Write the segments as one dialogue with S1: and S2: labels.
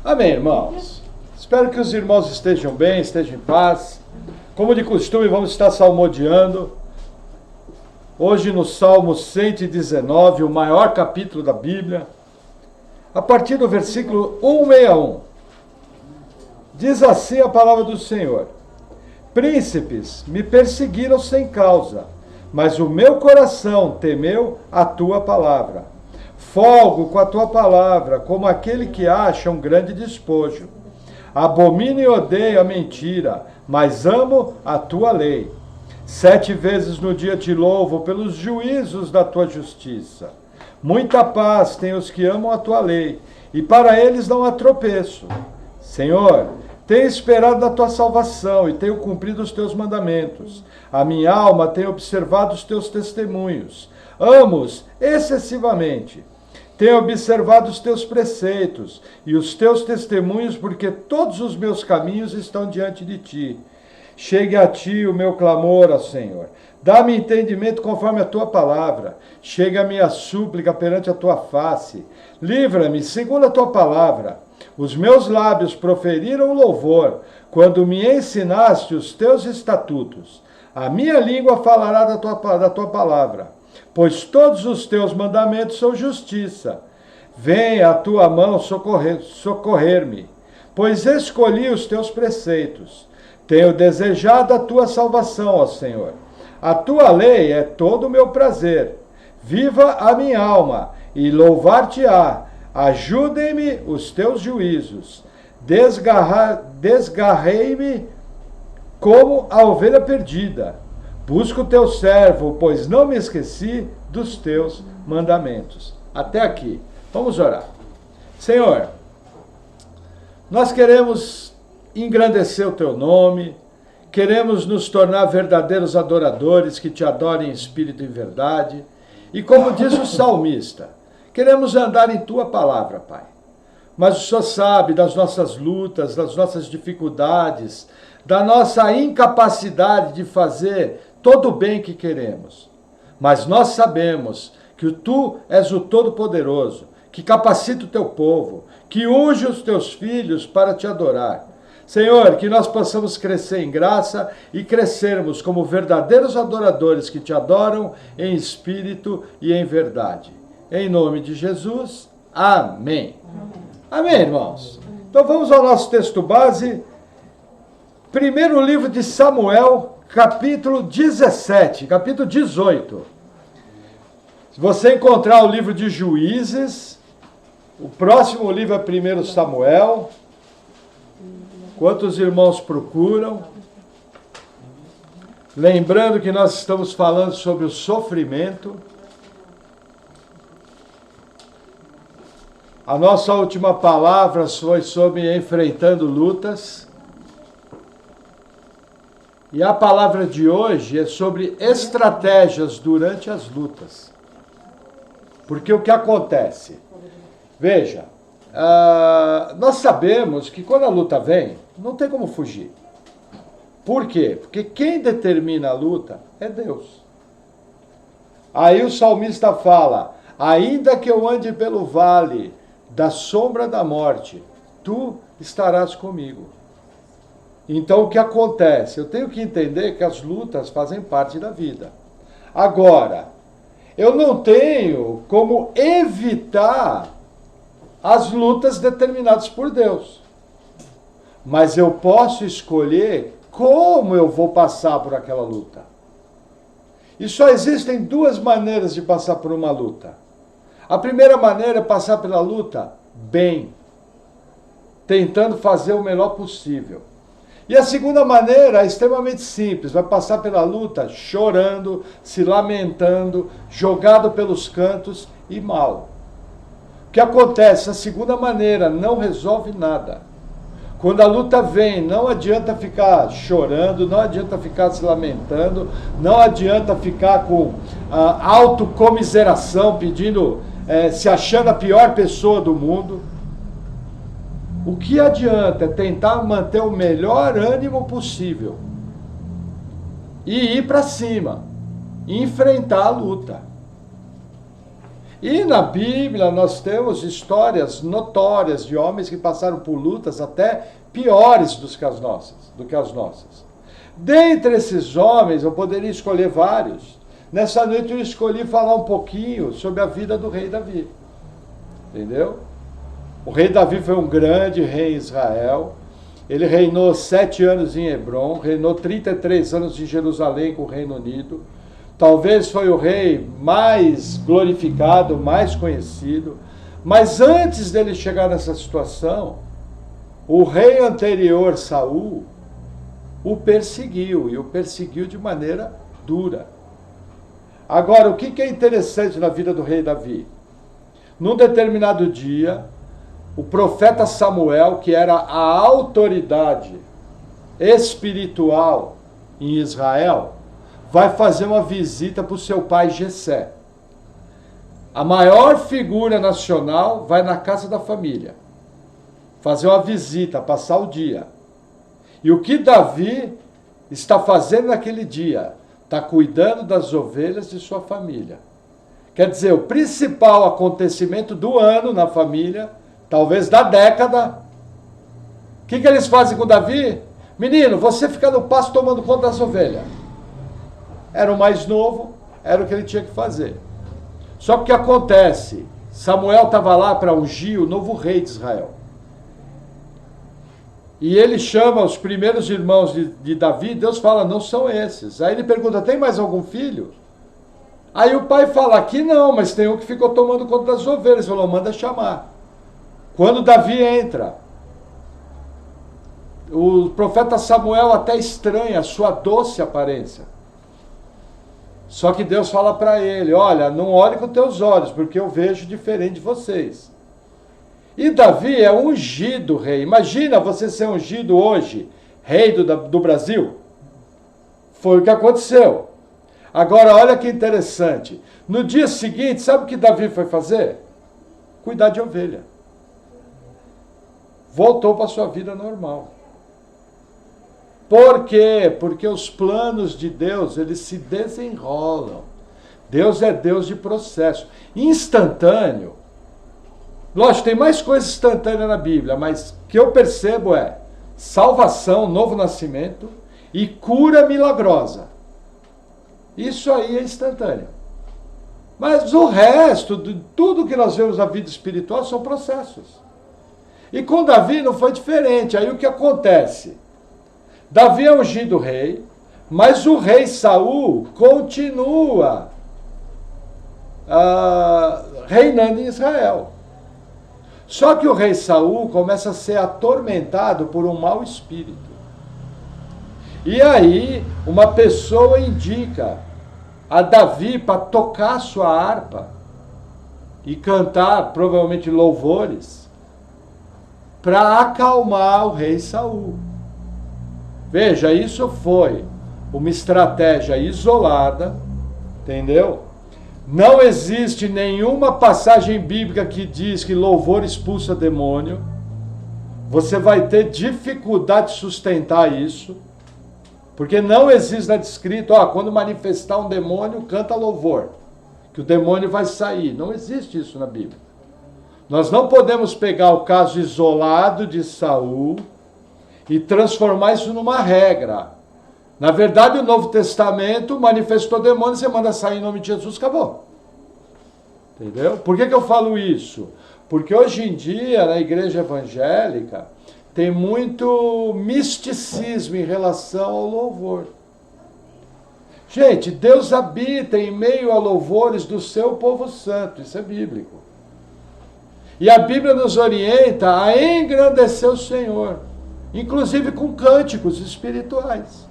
S1: Amém, irmãos? Espero que os irmãos estejam bem, estejam em paz. Como de costume, vamos estar salmodiando. Hoje no Salmo 119, o maior capítulo da Bíblia. A partir do versículo 161. Diz assim a palavra do Senhor: Príncipes me perseguiram sem causa, mas o meu coração temeu a tua palavra. Folgo com a tua palavra, como aquele que acha um grande despojo. Abomino e odeio a mentira, mas amo a tua lei. 7 vezes no dia te louvo pelos juízos da tua justiça. Muita paz têm os que amam a tua lei, e para eles não há tropeço. Senhor, tenho esperado na tua salvação e tenho cumprido os teus mandamentos. A minha alma tem observado os teus testemunhos. Amo-os excessivamente. Tenho observado os teus preceitos e os teus testemunhos, porque todos os meus caminhos estão diante de ti. Chegue a ti o meu clamor, ó Senhor. Dá-me entendimento conforme a tua palavra. Chegue a minha súplica perante a tua face. Livra-me segundo a tua palavra. Os meus lábios proferiram louvor, quando me ensinaste os teus estatutos. A minha língua falará da tua palavra, pois todos os teus mandamentos são justiça. Venha a tua mão socorrer-me, pois escolhi os teus preceitos. Tenho desejado a tua salvação, ó Senhor. A tua lei é todo o meu prazer. Viva a minha alma e louvar-te-á. Ajudem-me os teus juízos. Desgarrei-me como a ovelha perdida. Busco o teu servo, pois não me esqueci dos teus mandamentos. Até aqui. Vamos orar. Senhor, nós queremos engrandecer o teu nome, queremos nos tornar verdadeiros adoradores que te adorem em espírito e verdade. E como diz o salmista, queremos andar em tua palavra, Pai. Mas o Senhor sabe das nossas lutas, das nossas dificuldades, da nossa incapacidade de fazer todo o bem que queremos. Mas nós sabemos que tu és o Todo-Poderoso, que capacita o teu povo, que unge os teus filhos para te adorar. Senhor, que nós possamos crescer em graça e crescermos como verdadeiros adoradores que te adoram em espírito e em verdade. Em nome de Jesus, amém. Amém, irmãos? Então vamos ao nosso texto base. Primeiro livro de Samuel, capítulo 17, capítulo 18. Se você encontrar o livro de Juízes, o próximo livro é 1 Samuel. Quantos irmãos procuram? Lembrando que nós estamos falando sobre o sofrimento. A nossa última palavra foi sobre enfrentando lutas. E a palavra de hoje é sobre estratégias durante as lutas. Porque o que acontece? Veja, nós sabemos que quando a luta vem, não tem como fugir. Por quê? Porque quem determina a luta é Deus. Aí o salmista fala: ainda que eu ande pelo vale da sombra da morte, tu estarás comigo. Então o que acontece? Eu tenho que entender que as lutas fazem parte da vida. Agora, eu não tenho como evitar as lutas determinadas por Deus. Mas eu posso escolher como eu vou passar por aquela luta. E só existem 2 maneiras de passar por uma luta. A primeira maneira é passar pela luta bem, tentando fazer o melhor possível. E a segunda maneira é extremamente simples, vai passar pela luta chorando, se lamentando, jogado pelos cantos e mal. O que acontece? A segunda maneira não resolve nada. Quando a luta vem, não adianta ficar chorando, não adianta ficar se lamentando, não adianta ficar com autocomiseração, pedindo, se achando a pior pessoa do mundo. O que adianta é tentar manter o melhor ânimo possível e ir para cima, e enfrentar a luta. E na Bíblia nós temos histórias notórias de homens que passaram por lutas até piores do que as nossas. Dentre esses homens, eu poderia escolher vários. Nessa noite eu escolhi falar um pouquinho sobre a vida do rei Davi. Entendeu? O rei Davi foi um grande rei em Israel. Ele reinou 7 anos em Hebrom, reinou 33 anos em Jerusalém com o Reino Unido. Talvez foi o rei mais glorificado, mais conhecido. Mas antes dele chegar nessa situação, o rei anterior, Saul, o perseguiu, e o perseguiu de maneira dura. Agora, o que é interessante na vida do rei Davi? Num determinado dia, o profeta Samuel, que era a autoridade espiritual em Israel, vai fazer uma visita para o seu pai Jessé. A maior figura nacional vai na casa da família, fazer uma visita, passar o dia. E o que Davi está fazendo naquele dia? Está cuidando das ovelhas de sua família. Quer dizer, o principal acontecimento do ano na família, talvez da década. O que eles fazem com Davi? Menino, você fica no pasto tomando conta das ovelhas. Era o mais novo, era o que ele tinha que fazer. Só que o que acontece? Samuel estava lá para ungir o novo rei de Israel. E ele chama os primeiros irmãos de Davi, Deus fala, não são esses. Aí ele pergunta, tem mais algum filho? Aí o pai fala, aqui não, mas tem um que ficou tomando conta das ovelhas. Ele falou, manda chamar. Quando Davi entra, o profeta Samuel até estranha a sua doce aparência. Só que Deus fala para ele, olha, não olhe com teus olhos, porque eu vejo diferente de vocês. E Davi é ungido rei. Imagina você ser ungido hoje, rei do Brasil. Foi o que aconteceu. Agora, olha que interessante. No dia seguinte, sabe o que Davi foi fazer? Cuidar de ovelha. Voltou para a sua vida normal. Por quê? Porque os planos de Deus, eles se desenrolam. Deus é Deus de processo. Instantâneo. Lógico, tem mais coisa instantânea na Bíblia, mas o que eu percebo é salvação, novo nascimento e cura milagrosa. Isso aí é instantâneo. Mas o resto, de tudo que nós vemos na vida espiritual, são processos. E com Davi não foi diferente. Aí o que acontece? Davi é ungido rei, mas o rei Saul continua reinando em Israel. Só que o rei Saul começa a ser atormentado por um mau espírito. E aí, uma pessoa indica a Davi para tocar sua harpa e cantar, provavelmente, louvores, para acalmar o rei Saul. Veja, isso foi uma estratégia isolada, entendeu? Não existe nenhuma passagem bíblica que diz que louvor expulsa demônio. Você vai ter dificuldade de sustentar isso, porque não existe nada escrito, quando manifestar um demônio, canta louvor, que o demônio vai sair. Não existe isso na Bíblia. Nós não podemos pegar o caso isolado de Saul e transformar isso numa regra. Na verdade, o Novo Testamento manifestou demônio, você manda sair em nome de Jesus, acabou. Entendeu? Por que eu falo isso? Porque hoje em dia, na igreja evangélica, tem muito misticismo em relação ao louvor. Gente, Deus habita em meio a louvores do seu povo santo, isso é bíblico. E a Bíblia nos orienta a engrandecer o Senhor, inclusive com cânticos espirituais.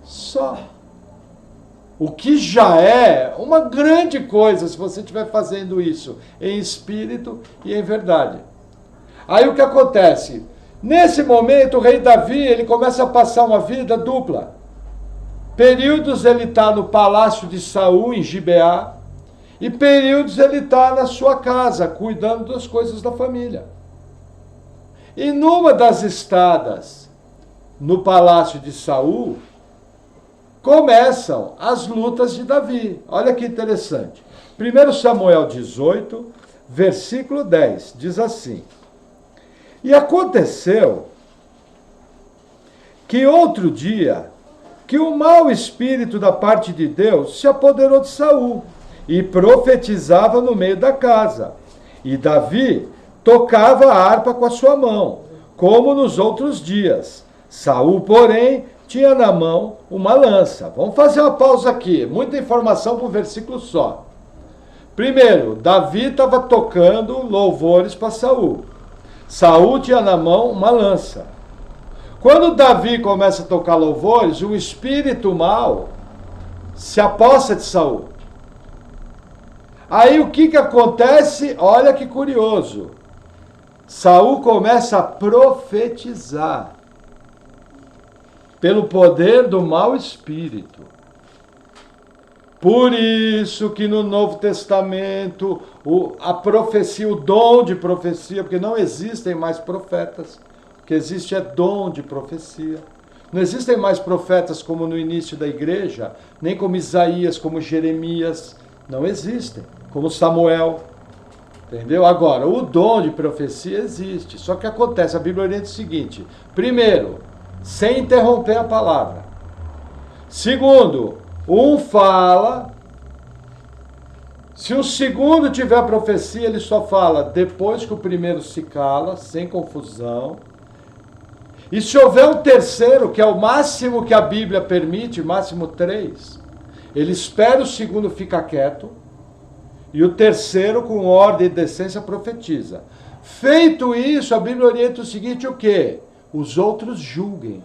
S1: Só. O que já é uma grande coisa se você estiver fazendo isso em espírito e em verdade. Aí o que acontece? Nesse momento o rei Davi, ele começa a passar uma vida dupla. Períodos ele está no palácio de Saul, em Gibeá, e períodos ele está na sua casa, cuidando das coisas da família. E numa das estadas no palácio de Saul, começam as lutas de Davi. Olha que interessante. 1 Samuel 18, versículo 10, diz assim: E aconteceu que outro dia, que o mau espírito da parte de Deus se apoderou de Saul e profetizava no meio da casa. E Davi tocava a harpa com a sua mão, como nos outros dias. Saul, porém, tinha na mão uma lança. Vamos fazer uma pausa aqui, muita informação para um versículo só. Primeiro, Davi estava tocando louvores para Saul. Saul tinha na mão uma lança. Quando Davi começa a tocar louvores, o espírito mau se aposta de Saul. Aí o que acontece? Olha que curioso. Saul começa a profetizar pelo poder do mau espírito. Por isso que no Novo Testamento a profecia, o dom de profecia, porque não existem mais profetas, o que existe é dom de profecia. Não existem mais profetas como no início da igreja, nem como Isaías, como Jeremias, não existem, como Samuel. Entendeu? Agora, o dom de profecia existe, só que acontece, a Bíblia orienta o seguinte: primeiro, sem interromper a palavra. Segundo, um fala, se o segundo tiver profecia, ele só fala depois que o primeiro se cala, sem confusão. E se houver um terceiro, que é o máximo que a Bíblia permite, máximo 3, ele espera o segundo ficar quieto, e o terceiro, com ordem e decência, profetiza. Feito isso, a Bíblia orienta o seguinte: o quê? Os outros julguem.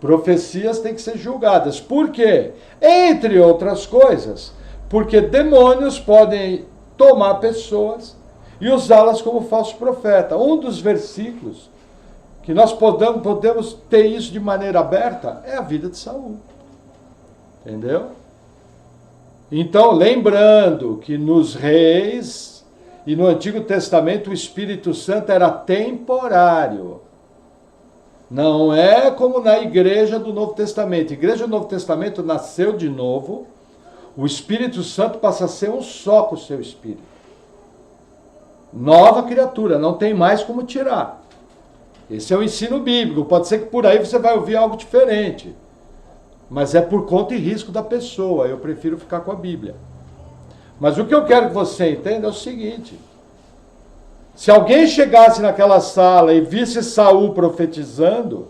S1: Profecias têm que ser julgadas. Por quê? Entre outras coisas, porque demônios podem tomar pessoas e usá-las como falso profeta. Um dos versículos que nós podemos ter isso de maneira aberta é a vida de Saul. Entendeu? Então, lembrando que nos reis e no Antigo Testamento o Espírito Santo era temporário. Não é como na igreja do Novo Testamento. A igreja do Novo Testamento nasceu de novo, o Espírito Santo passa a ser um só com o seu Espírito. Nova criatura, não tem mais como tirar. Esse é o ensino bíblico. Pode ser que por aí você vai ouvir algo diferente. Mas é por conta e risco da pessoa. Eu prefiro ficar com a Bíblia. Mas o que eu quero que você entenda é o seguinte: se alguém chegasse naquela sala e visse Saul profetizando,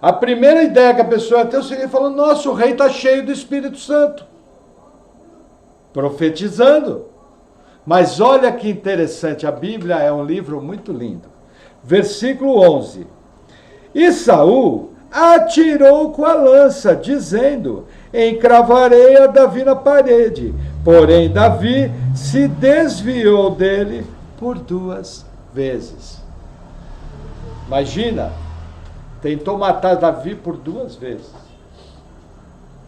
S1: a primeira ideia que a pessoa ia ter seria falando: nossa, o rei está cheio do Espírito Santo. Profetizando. Mas olha que interessante, a Bíblia é um livro muito lindo. Versículo 11. E Saul atirou com a lança, dizendo: encravarei a Davi na parede. Porém, Davi se desviou dele por 2 vezes. Imagina, tentou matar Davi por 2 vezes.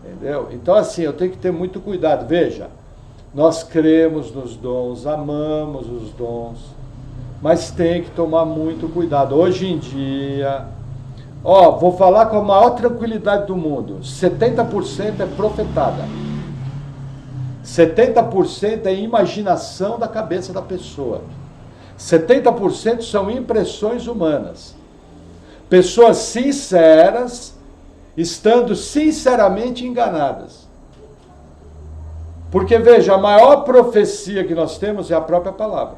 S1: Entendeu? Então, assim, eu tenho que ter muito cuidado. Veja, nós cremos nos dons, amamos os dons, mas tem que tomar muito cuidado. Hoje em dia, vou falar com a maior tranquilidade do mundo: 70% é profetada. 70% é imaginação da cabeça da pessoa. 70% são impressões humanas. Pessoas sinceras, estando sinceramente enganadas. Porque, veja, a maior profecia que nós temos é a própria palavra.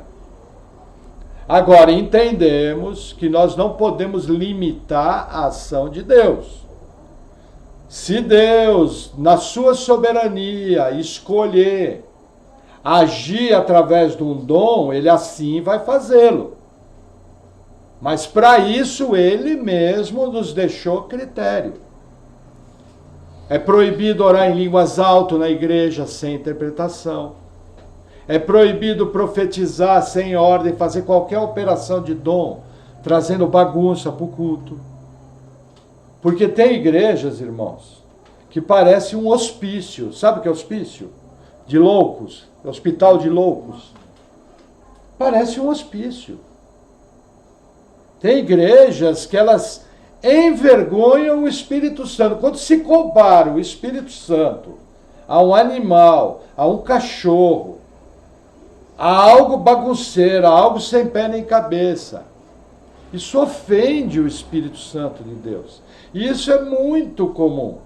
S1: Agora, entendemos que nós não podemos limitar a ação de Deus. Se Deus, na sua soberania, escolher agir através de um dom, ele assim vai fazê-lo. Mas para isso, ele mesmo nos deixou critério. É proibido orar em línguas altas na igreja sem interpretação. É proibido profetizar sem ordem, fazer qualquer operação de dom, trazendo bagunça para o culto. Porque tem igrejas, irmãos, que parece um hospício. Sabe o que é hospício? De loucos. Hospital de loucos. Parece um hospício. Tem igrejas que elas envergonham o Espírito Santo. Quando se compara o Espírito Santo a um animal, a um cachorro, a algo bagunceiro, a algo sem pé nem cabeça. Isso ofende o Espírito Santo de Deus. E isso é muito comum.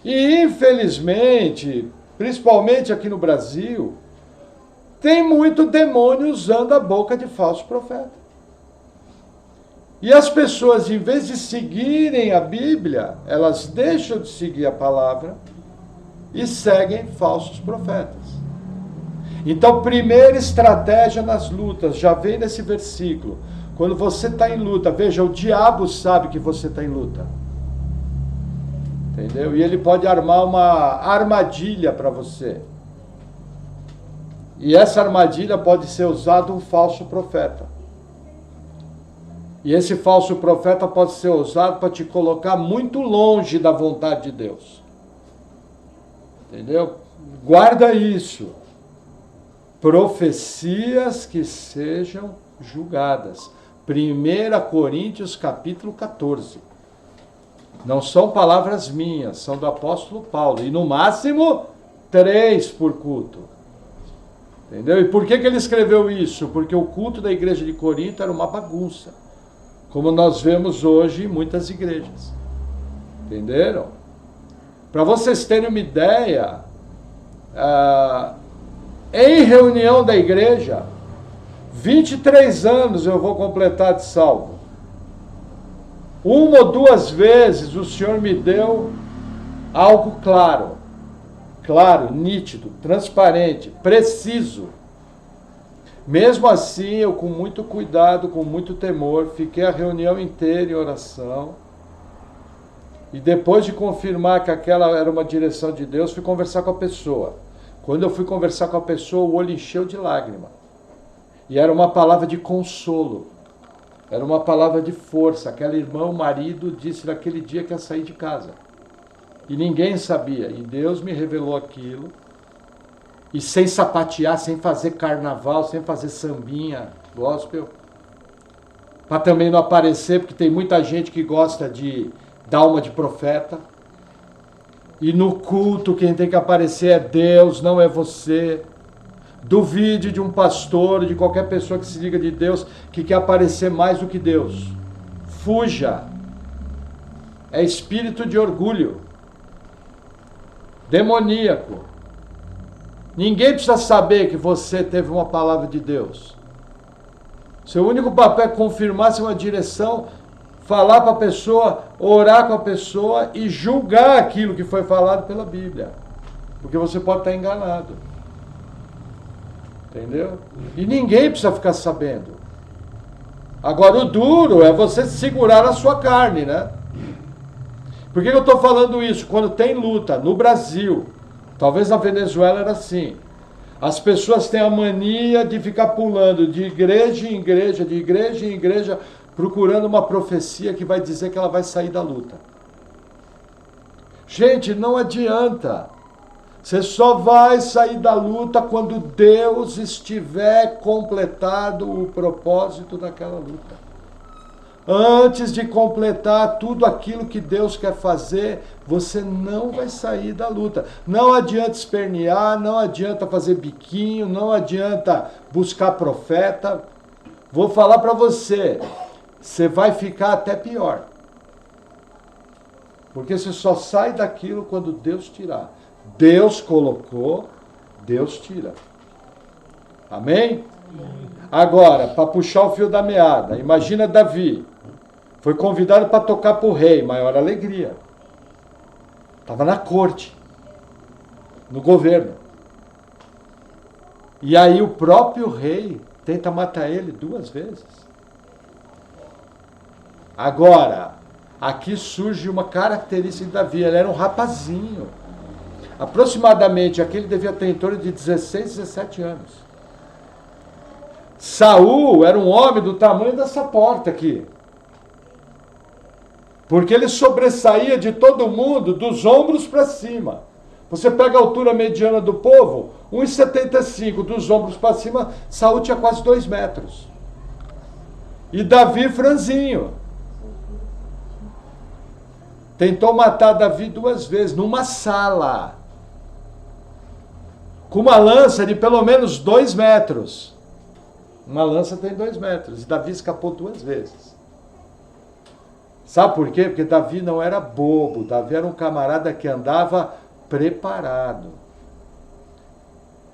S1: E infelizmente, principalmente aqui no Brasil, tem muito demônio usando a boca de falso profeta. E as pessoas, em vez de seguirem a Bíblia, elas deixam de seguir a palavra e seguem falsos profetas. Então, primeira estratégia nas lutas, já vem nesse versículo. Quando você está em luta, veja, o diabo sabe que você está em luta. Entendeu? E ele pode armar uma armadilha para você. E essa armadilha pode ser usada um falso profeta. E esse falso profeta pode ser usado para te colocar muito longe da vontade de Deus. Entendeu? Guarda isso. Profecias que sejam julgadas. 1 Coríntios capítulo 14. Não são palavras minhas, são do apóstolo Paulo. E no máximo 3 por culto. Entendeu? E por que ele escreveu isso? Porque o culto da igreja de Corinto era uma bagunça. Como nós vemos hoje em muitas igrejas. Entenderam? Para vocês terem uma ideia, em reunião da igreja, 23 anos eu vou completar de salvo. 1 ou 2 vezes o Senhor me deu algo claro, nítido, transparente, preciso. Mesmo assim, eu com muito cuidado, com muito temor, fiquei a reunião inteira em oração. E depois de confirmar que aquela era uma direção de Deus, fui conversar com a pessoa. Quando eu fui conversar com a pessoa, o olho encheu de lágrima. E era uma palavra de consolo. Era uma palavra de força. Aquela irmã, o marido, disse naquele dia que ia sair de casa. E ninguém sabia. E Deus me revelou aquilo. E sem sapatear, sem fazer carnaval, sem fazer sambinha, gospel. Para também não aparecer, porque tem muita gente que gosta de dar uma de profeta. E no culto quem tem que aparecer é Deus, não é você. Duvide de um pastor, de qualquer pessoa que se liga de Deus, que quer aparecer mais do que Deus. Fuja. É espírito de orgulho. Demoníaco. Ninguém precisa saber que você teve uma palavra de Deus. Seu único papel é confirmar se uma direção, falar para a pessoa, orar com a pessoa e julgar aquilo que foi falado pela Bíblia. Porque você pode estar enganado. Entendeu? E ninguém precisa ficar sabendo. Agora o duro é você segurar a sua carne, né? Por que eu estou falando isso? Quando tem luta no Brasil, talvez na Venezuela era assim. As pessoas têm a mania de ficar pulando de igreja em igreja, de igreja em igreja, procurando uma profecia que vai dizer que ela vai sair da luta. Gente, não adianta. Você só vai sair da luta quando Deus estiver completado o propósito daquela luta. Antes de completar tudo aquilo que Deus quer fazer, você não vai sair da luta. Não adianta espernear, não adianta fazer biquinho, não adianta buscar profeta. Vou falar para você, você vai ficar até pior. Porque você só sai daquilo quando Deus tirar. Deus colocou, Deus tira. Amém? Agora, para puxar o fio da meada, imagina Davi. Foi convidado para tocar para o rei, maior alegria. Estava na corte, no governo. E aí o próprio rei tenta matar ele 2 vezes. Agora, aqui surge uma característica de Davi, ele era um rapazinho. Aproximadamente, aquele devia ter em torno de 16, 17 anos. Saul era um homem do tamanho dessa porta aqui. Porque ele sobressaía de todo mundo, dos ombros para cima. Você pega a altura mediana do povo, 1,75, dos ombros para cima, Saul tinha quase 2 metros. E Davi franzinho. Tentou matar Davi 2 vezes, numa sala. com uma lança de pelo menos 2 metros. Uma lança tem 2 metros. E Davi escapou 2 vezes. Sabe por quê? Porque Davi não era bobo. Davi era um camarada que andava preparado.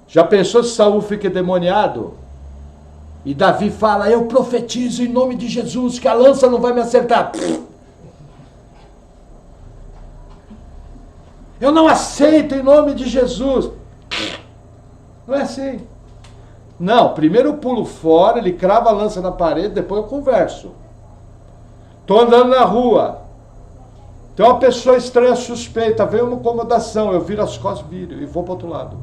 S1: Já pensou se Saul fica endemoniado? E Davi fala, eu profetizo em nome de Jesus que a lança não vai me acertar. Eu não aceito em nome de Jesus. Não é assim. Não, primeiro eu pulo fora, ele crava a lança na parede, depois eu converso. Estou andando na rua. Tem uma pessoa estranha, suspeita, veio uma incomodação, eu viro as costas, viro e vou para o outro lado.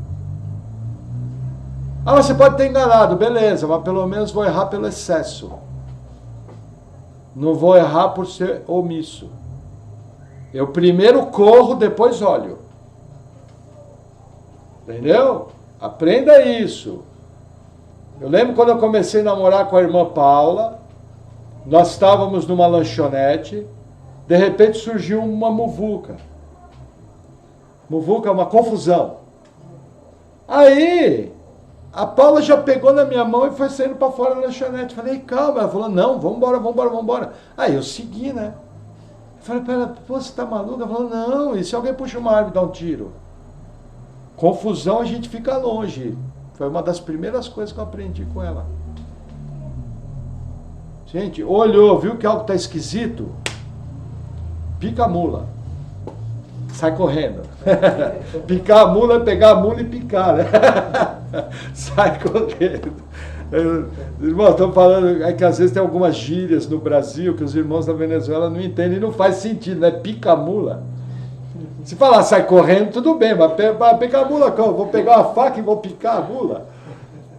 S1: Ah, mas você pode ter enganado, beleza, mas pelo menos vou errar pelo excesso. Não vou errar por ser omisso. Eu primeiro corro, depois olho. Entendeu? Aprenda isso. Eu lembro quando eu comecei a namorar com a irmã Paula, nós estávamos numa lanchonete, de repente surgiu uma muvuca. Muvuca é uma confusão. Aí, a Paula já pegou na minha mão e foi saindo para fora da lanchonete. Falei, calma. Ela falou, não, vambora. Aí eu segui, né? Falei para ela, pô, você tá maluca? Ela falou, não, e se alguém puxa uma arma e dá um tiro? Confusão, a gente fica longe. Foi uma das primeiras coisas que eu aprendi com ela. Gente, olhou, viu que algo tá esquisito? Pica a mula. Sai correndo. Picar a mula é pegar a mula e picar, né? Sai correndo. Irmão, estamos falando é que às vezes tem algumas gírias no Brasil que os irmãos da Venezuela não entendem e não faz sentido, né? Pica a mula. Se falar sai correndo, tudo bem, mas picar a mula como? Vou pegar uma faca e vou picar a mula.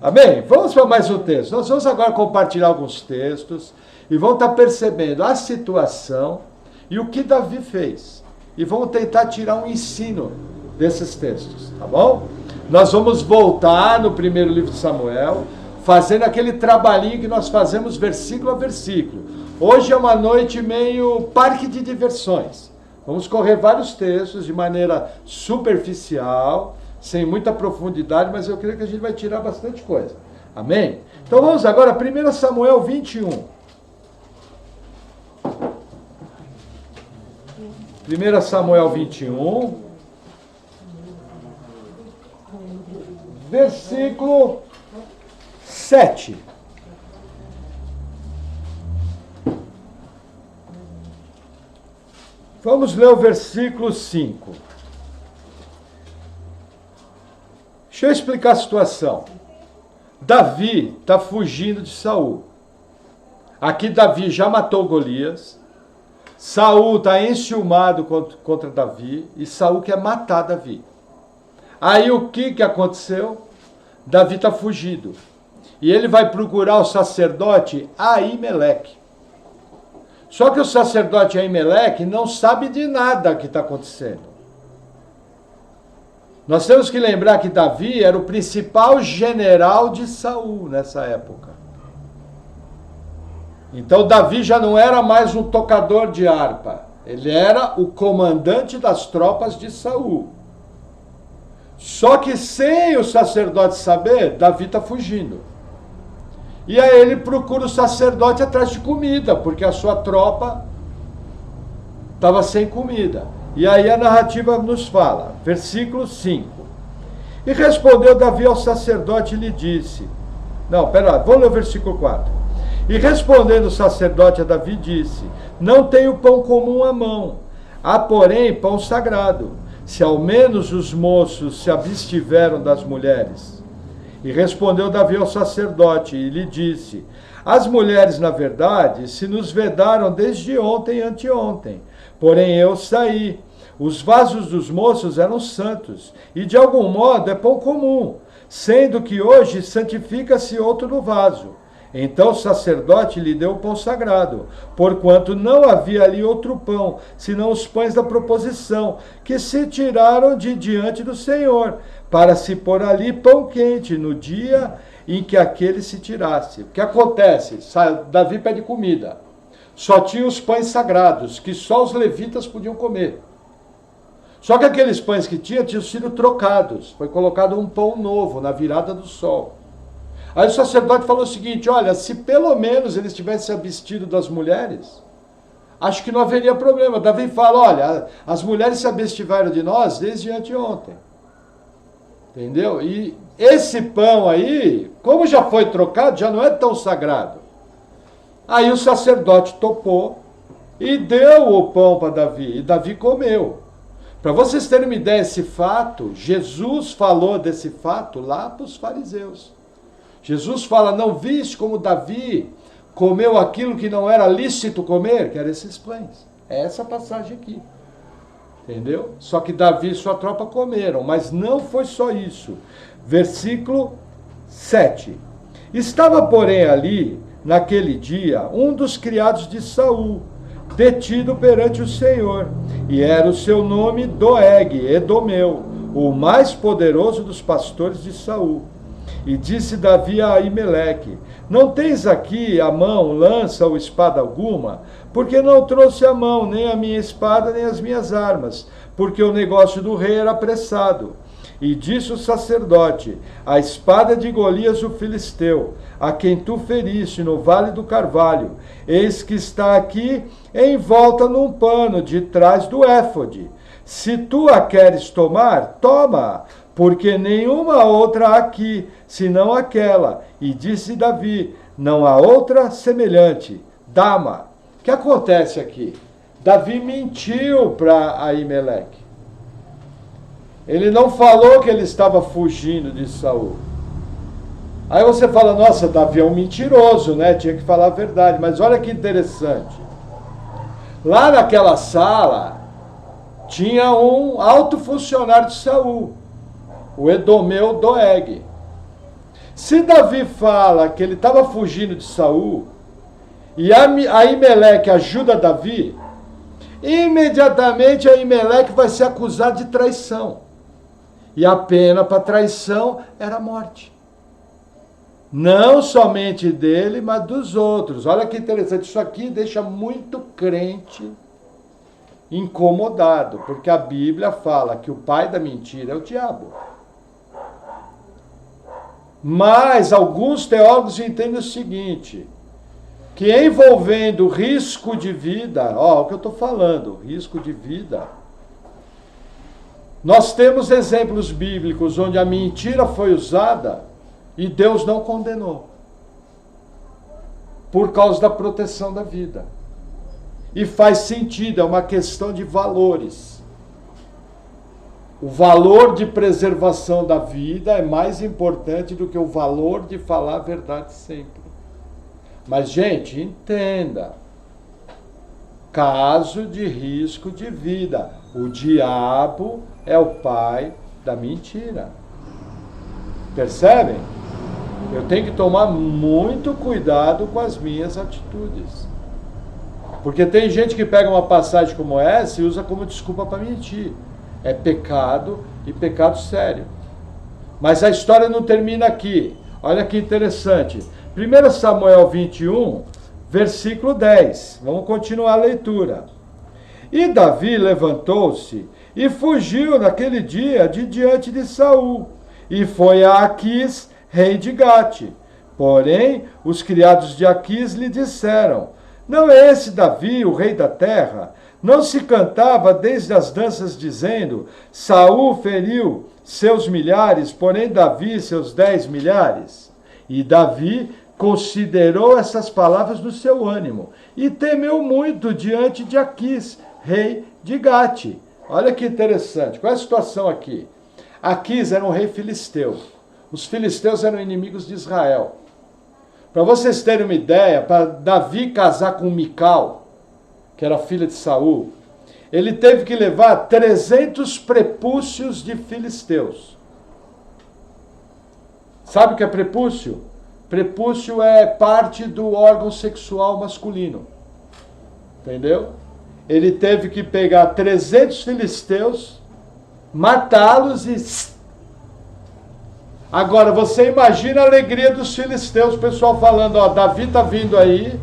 S1: Amém? Vamos para mais um texto. Nós vamos agora compartilhar alguns textos e vão estar percebendo a situação e o que Davi fez. E vamos tentar tirar um ensino desses textos, tá bom? Nós vamos voltar no primeiro livro de Samuel, fazendo aquele trabalhinho que nós fazemos versículo a versículo. Hoje é uma noite meio parque de diversões. Vamos correr vários textos de maneira superficial, sem muita profundidade, mas eu creio que a gente vai tirar bastante coisa. Amém? Então vamos agora, 1 Samuel 21. 1 Samuel 21, versículo 7. Vamos ler o versículo 5. Deixa eu explicar a situação. Davi está fugindo de Saul. Aqui Davi já matou Golias. Saul está enciumado contra Davi e Saul quer matar Davi. Aí o que aconteceu? Davi está fugido. E ele vai procurar o sacerdote Aimeleque. Só que o sacerdote Aimeleque não sabe de nada que está acontecendo. Nós temos que lembrar que Davi era o principal general de Saul nessa época. Então Davi já não era mais um tocador de harpa. Ele era o comandante das tropas de Saul. Só que sem o sacerdote saber, Davi está fugindo. E aí ele procura o sacerdote atrás de comida, porque a sua tropa estava sem comida. E aí a narrativa nos fala, versículo 5. E respondeu Davi ao sacerdote e lhe disse... Não, pera lá, vamos ler o versículo 4. E respondendo o sacerdote a Davi disse, não tenho pão comum à mão, há porém pão sagrado, se ao menos os moços se abstiveram das mulheres. E respondeu Davi ao sacerdote e lhe disse, as mulheres, na verdade, se nos vedaram desde ontem e anteontem, porém eu saí. Os vasos dos moços eram santos, e de algum modo é pão comum, sendo que hoje santifica-se outro no vaso. Então o sacerdote lhe deu o pão sagrado, porquanto não havia ali outro pão, senão os pães da proposição, que se tiraram de diante do Senhor, para se pôr ali pão quente no dia em que aquele se tirasse. O que acontece? Davi pede comida. Só tinha os pães sagrados, que só os levitas podiam comer. Só que aqueles pães que tinham sido trocados. Foi colocado um pão novo na virada do sol. Aí o sacerdote falou o seguinte, olha, se pelo menos eles tivessem abstido das mulheres, acho que não haveria problema. Davi fala, olha, as mulheres se abstiveram de nós desde anteontem. Entendeu? E esse pão aí, como já foi trocado, já não é tão sagrado. Aí o sacerdote topou e deu o pão para Davi. E Davi comeu. Para vocês terem uma ideia desse fato, Jesus falou desse fato lá para os fariseus. Jesus fala, não viste como Davi comeu aquilo que não era lícito comer? Que eram esses pães. É essa passagem aqui. Entendeu? Só que Davi e sua tropa comeram, mas não foi só isso. Versículo 7. Estava, porém, ali, naquele dia, um dos criados de Saul, detido perante o Senhor, e era o seu nome Doeg, Edomeu, o mais poderoso dos pastores de Saul. E disse Davi a Aimeleque, não tens aqui à mão lança ou espada alguma? Porque não trouxe à mão nem a minha espada, nem as minhas armas, porque o negócio do rei era apressado. E disse o sacerdote, a espada de Golias o filisteu, a quem tu feriste no vale do Carvalho, eis que está aqui envolta num pano de trás do éfode. Se tu a queres tomar, toma-a, porque nenhuma outra há aqui, senão aquela. E disse Davi, não há outra semelhante, dá-ma. O que acontece aqui? Davi mentiu para Aimeleque. Ele não falou que ele estava fugindo de Saul. Aí você fala, nossa, Davi é um mentiroso, né? Tinha que falar a verdade. Mas olha que interessante. Lá naquela sala, tinha um alto funcionário de Saul, o Edomeu Doeg. Se Davi fala que ele estava fugindo de Saul, e Aimeleque ajuda Davi, imediatamente Aimeleque vai ser acusado de traição. E a pena para traição era a morte. Não somente dele, mas dos outros. Olha que interessante, isso aqui deixa muito crente incomodado, porque a Bíblia fala que o pai da mentira é o diabo. Mas alguns teólogos entendem o seguinte, que envolvendo risco de vida, ó, o que eu estou falando, risco de vida, nós temos exemplos bíblicos onde a mentira foi usada e Deus não condenou, por causa da proteção da vida. E faz sentido, é uma questão de valores. O valor de preservação da vida é mais importante do que o valor de falar a verdade sempre. Mas, gente, entenda. Caso de risco de vida. O diabo é o pai da mentira. Percebem? Eu tenho que tomar muito cuidado com as minhas atitudes. Porque tem gente que pega uma passagem como essa e usa como desculpa para mentir. É pecado e pecado sério. Mas a história não termina aqui. Olha que interessante. 1 Samuel 21, versículo 10. Vamos continuar a leitura. E Davi levantou-se e fugiu naquele dia de diante de Saul. E foi a Aquis, rei de Gate. Porém, os criados de Aquis lhe disseram, não é esse Davi, o rei da terra? Não se cantava desde as danças dizendo, Saul feriu seus milhares, porém Davi seus 10 milhares? E Davi considerou essas palavras no seu ânimo e temeu muito diante de Aquis, rei de Gate. Olha que interessante, qual é a situação aqui? Aquis era um rei filisteu. Os filisteus eram inimigos de Israel. Para vocês terem uma ideia, para Davi casar com Mical, que era filha de Saul, ele teve que levar 300 prepúcios de filisteus. Sabe o que é prepúcio? Prepúcio é parte do órgão sexual masculino. Entendeu? Ele teve que pegar 300 filisteus, matá-los e... Agora, você imagina a alegria dos filisteus, o pessoal falando, ó, Davi está vindo aí,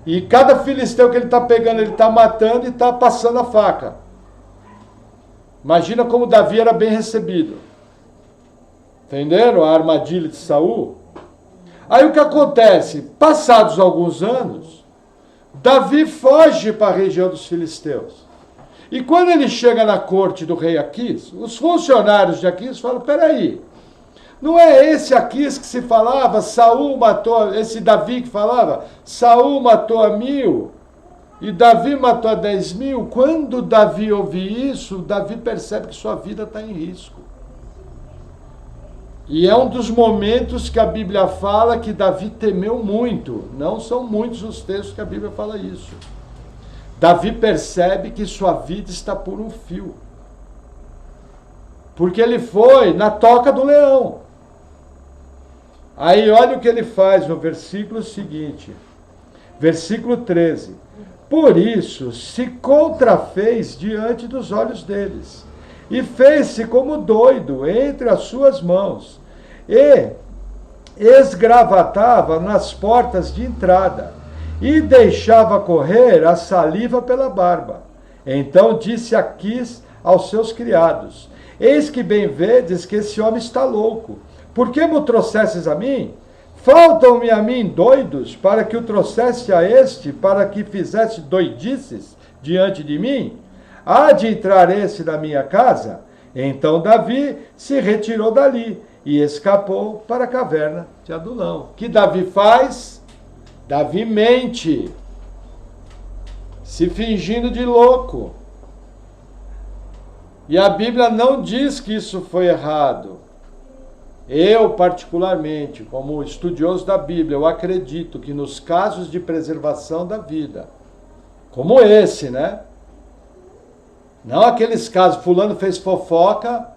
S1: e cada filisteu que ele está pegando, ele está matando e está passando a faca. Imagina como Davi era bem recebido. Entenderam a armadilha de Saul? Aí o que acontece? Passados alguns anos, Davi foge para a região dos filisteus. E quando ele chega na corte do rei Aquis, os funcionários de Aquis falam, peraí, não é esse Aquis que se falava, Saul matou, esse Davi que falava, Saul matou a 1000 e Davi matou a 10.000. Quando Davi ouve isso, Davi percebe que sua vida está em risco. E é um dos momentos que a Bíblia fala que Davi temeu muito. Não são muitos os textos que a Bíblia fala isso. Davi percebe que sua vida está por um fio. Porque ele foi na toca do leão. Aí olha o que ele faz no versículo seguinte. Versículo 13. Por isso se contrafez diante dos olhos deles, e fez-se como doido entre as suas mãos, e esgravatava nas portas de entrada, e deixava correr a saliva pela barba. Então disse Aquis aos seus criados, eis que bem vedes que esse homem está louco. Por que me trouxestes a mim? Faltam-me a mim doidos, para que o trouxesse a este, para que fizesse doidices diante de mim? Há de entrar esse na minha casa? Então Davi se retirou dali e escapou para a caverna de Adulão. O que Davi faz? Davi mente, se fingindo de louco. E a Bíblia não diz que isso foi errado. Eu, particularmente, como estudioso da Bíblia, eu acredito que nos casos de preservação da vida, como esse, né? Não aqueles casos, fulano fez fofoca,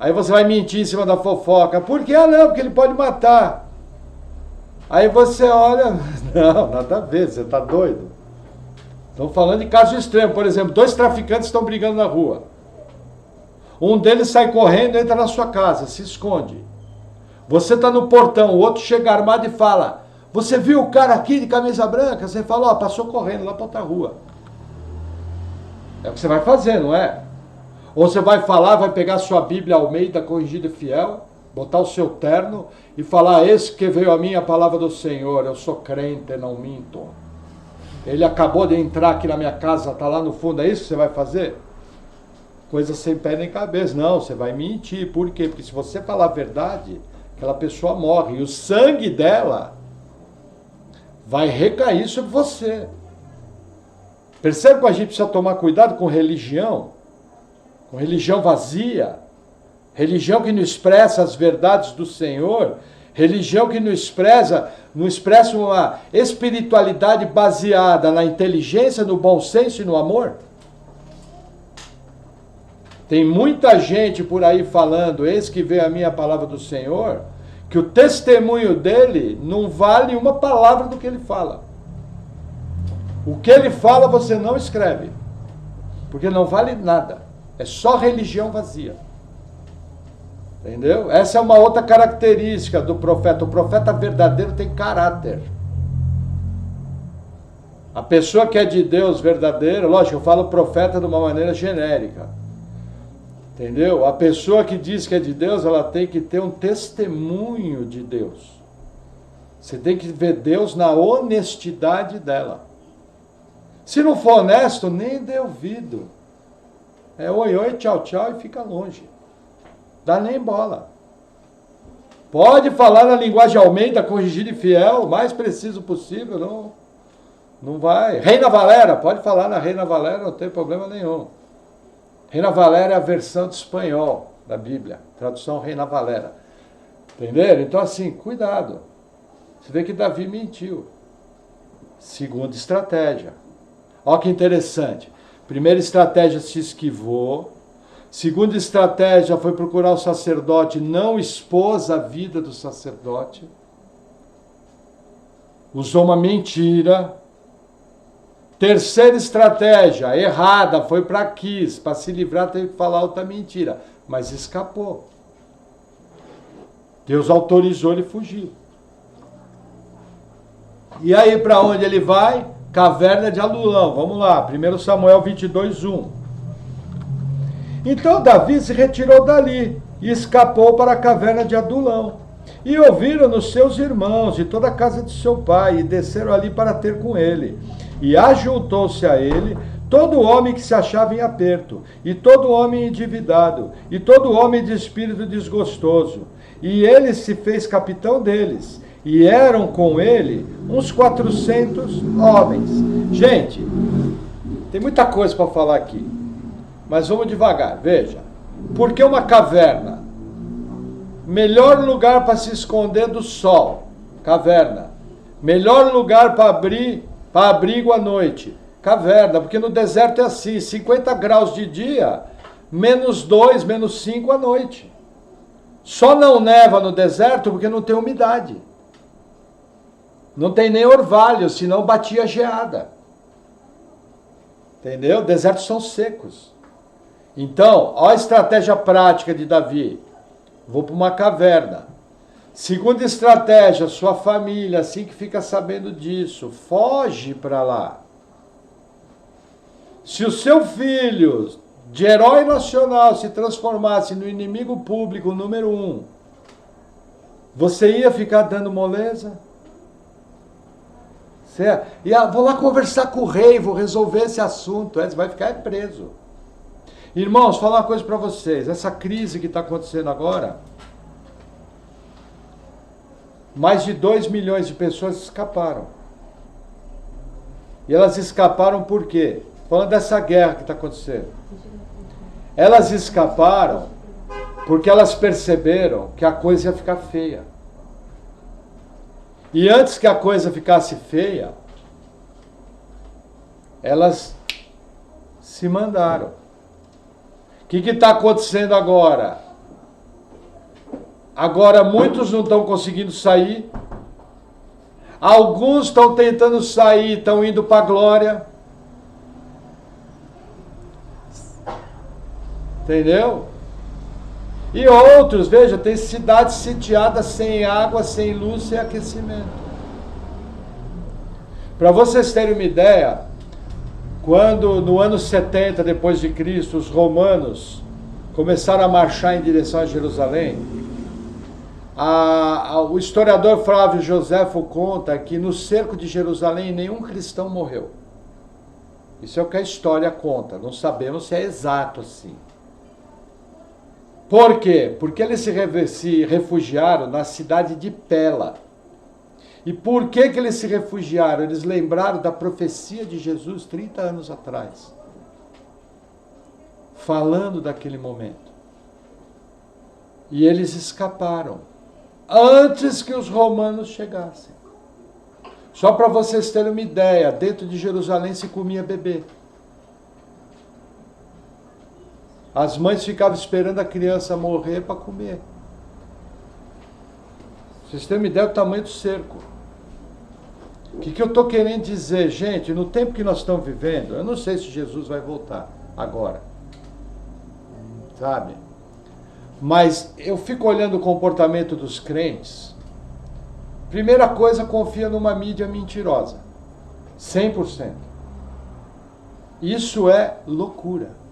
S1: aí você vai mentir em cima da fofoca. Por que? Ah, não, porque ele pode matar. Aí você olha, não, nada a ver, você está doido. Estão falando de caso extremo, por exemplo, 2 traficantes estão brigando na rua. Um deles sai correndo, entra na sua casa, se esconde. Você está no portão, o outro chega armado e fala, você viu o cara aqui de camisa branca? Você fala, ó, passou correndo lá para outra rua. É o que você vai fazer, não é? Ou você vai falar, vai pegar a sua Bíblia Almeida Corrigida e Fiel, botar o seu terno e falar, esse que veio a mim a palavra do Senhor, eu sou crente, não minto. Ele acabou de entrar aqui na minha casa, está lá no fundo, é isso que você vai fazer? Coisa sem pé nem cabeça. Não, você vai mentir. Por quê? Porque se você falar a verdade, aquela pessoa morre. E o sangue dela vai recair sobre você. Percebe que a gente precisa tomar cuidado com religião? Com religião vazia. Religião que não expressa as verdades do Senhor. Religião que não expressa uma espiritualidade baseada na inteligência, no bom senso e no amor. Tem muita gente por aí falando, eis que veio a minha palavra do Senhor, que o testemunho dele não vale uma palavra do que ele fala. O que ele fala você não escreve, porque não vale nada. É só religião vazia. Entendeu? Essa é uma outra característica do profeta. O profeta verdadeiro tem caráter. A pessoa que é de Deus verdadeiro, lógico, eu falo profeta de uma maneira genérica. Entendeu? A pessoa que diz que é de Deus, ela tem que ter um testemunho de Deus. Você tem que ver Deus na honestidade dela. Se não for honesto, nem dê ouvido. É oi, oi, tchau, tchau e fica longe. Dá nem bola. Pode falar na linguagem Almeida, corrigida e fiel, o mais preciso possível, não vai. Reina Valera, pode falar na Reina Valera, não tem problema nenhum. Reina Valera é a versão de espanhol da Bíblia, tradução Reina Valera. Entenderam? Então assim, cuidado. Você vê que Davi mentiu. Segunda estratégia. Olha que interessante. Primeira estratégia, se esquivou. Segunda estratégia foi procurar o sacerdote, não expôs a vida do sacerdote. Usou uma mentira. Terceira estratégia, errada, foi para Aquis, para se livrar teve que falar outra mentira, mas escapou. Deus autorizou ele fugir. E aí para onde ele vai? Caverna de Adulão, vamos lá, 1 Samuel 22:1. Então Davi se retirou dali e escapou para a caverna de Adulão. E ouviram-nos seus irmãos e toda a casa de seu pai, e desceram ali para ter com ele. E ajuntou-se a ele todo homem que se achava em aperto, e todo homem endividado, e todo homem de espírito desgostoso. E ele se fez capitão deles, e eram com ele uns 400 homens. Gente, tem muita coisa para falar aqui, mas vamos devagar. Veja, por que uma caverna? Melhor lugar para se esconder do sol, caverna. Melhor lugar para abrigo à noite, caverna, porque no deserto é assim, 50 graus de dia, -2, -5 à noite. Só não neva no deserto porque não tem umidade. Não tem nem orvalho, senão batia geada. Entendeu? Desertos são secos. Então, olha a estratégia prática de Davi. Vou para uma caverna. Segunda estratégia, sua família, assim que fica sabendo disso, foge para lá. Se o seu filho, de herói nacional, se transformasse no inimigo público número 1, você ia ficar dando moleza? Vou lá conversar com o rei, vou resolver esse assunto. Você vai ficar preso. Irmãos, falar uma coisa para vocês. Essa crise que está acontecendo agora, mais de 2 milhões de pessoas escaparam. E elas escaparam por quê? Falando dessa guerra que está acontecendo. Elas escaparam porque elas perceberam que a coisa ia ficar feia. E antes que a coisa ficasse feia, elas se mandaram. O que está acontecendo agora? Agora muitos não estão conseguindo sair. Alguns estão tentando sair, estão indo para a glória. Entendeu? E outros, veja, tem cidades sitiadas sem água, sem luz, sem aquecimento. Para vocês terem uma ideia, quando no ano 70 depois de Cristo os romanos começaram a marchar em direção a Jerusalém, o historiador Flávio Joséfo conta que no cerco de Jerusalém nenhum cristão morreu. Isso é o que a história conta, não sabemos se é exato assim. Por quê? Porque eles se refugiaram na cidade de Pela. E por que eles se refugiaram? Eles lembraram da profecia de Jesus 30 anos atrás, falando daquele momento. E eles escaparam antes que os romanos chegassem. Só para vocês terem uma ideia, dentro de Jerusalém se comia bebê. As mães ficavam esperando a criança morrer para comer. Vocês têm uma ideia do tamanho do cerco. O que eu estou querendo dizer, gente? No tempo que nós estamos vivendo, eu não sei se Jesus vai voltar agora. Sabe? Mas eu fico olhando o comportamento dos crentes. Primeira coisa, confia numa mídia mentirosa. 100%. Isso é loucura.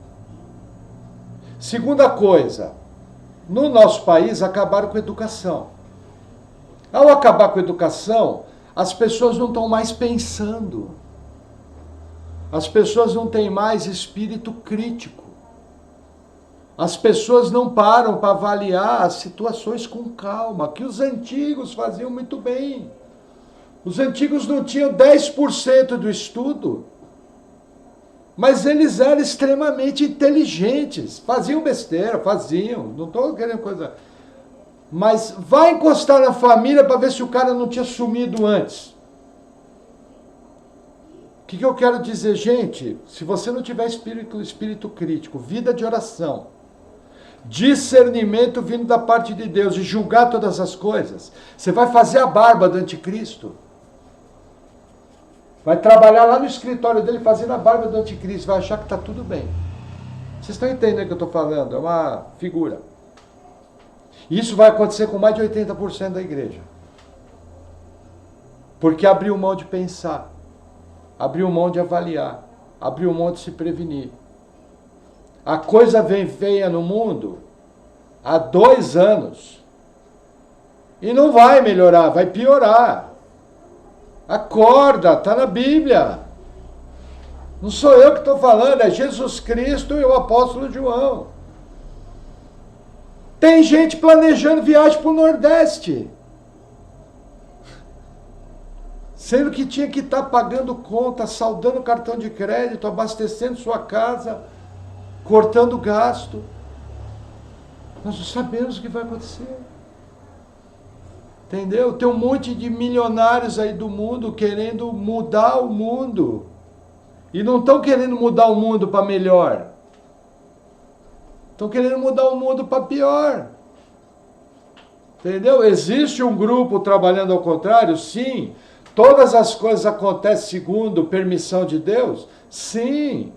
S1: Segunda coisa, no nosso país acabaram com a educação. Ao acabar com a educação, as pessoas não estão mais pensando. As pessoas não têm mais espírito crítico. As pessoas não param para avaliar as situações com calma, que os antigos faziam muito bem. Os antigos não tinham 10% do estudo, mas eles eram extremamente inteligentes. Faziam besteira, não estou querendo coisa. Mas vai encostar na família para ver se o cara não tinha sumido antes. O que eu quero dizer, gente? Se você não tiver espírito crítico, vida de oração, discernimento vindo da parte de Deus e julgar todas as coisas, você vai fazer a barba do anticristo. Vai trabalhar lá no escritório dele fazendo a barba do anticristo, vai achar que está tudo bem. Vocês estão entendendo o que eu estou falando? É uma figura. Isso vai acontecer com mais de 80% da igreja. Porque abriu mão de pensar, abriu mão de avaliar, abriu mão de se prevenir. A coisa vem feia no mundo há 2 anos. E não vai melhorar, vai piorar. Acorda, está na Bíblia. Não sou eu que estou falando, é Jesus Cristo e o apóstolo João. Tem gente planejando viagem para o Nordeste. Sendo que tinha que estar pagando conta, saldando cartão de crédito, abastecendo sua casa, cortando gasto. Nós não sabemos o que vai acontecer. Entendeu? Tem um monte de milionários aí do mundo querendo mudar o mundo. E não estão querendo mudar o mundo para melhor. Estão querendo mudar o mundo para pior. Entendeu? Existe um grupo trabalhando ao contrário? Sim. Todas as coisas acontecem segundo permissão de Deus? Sim.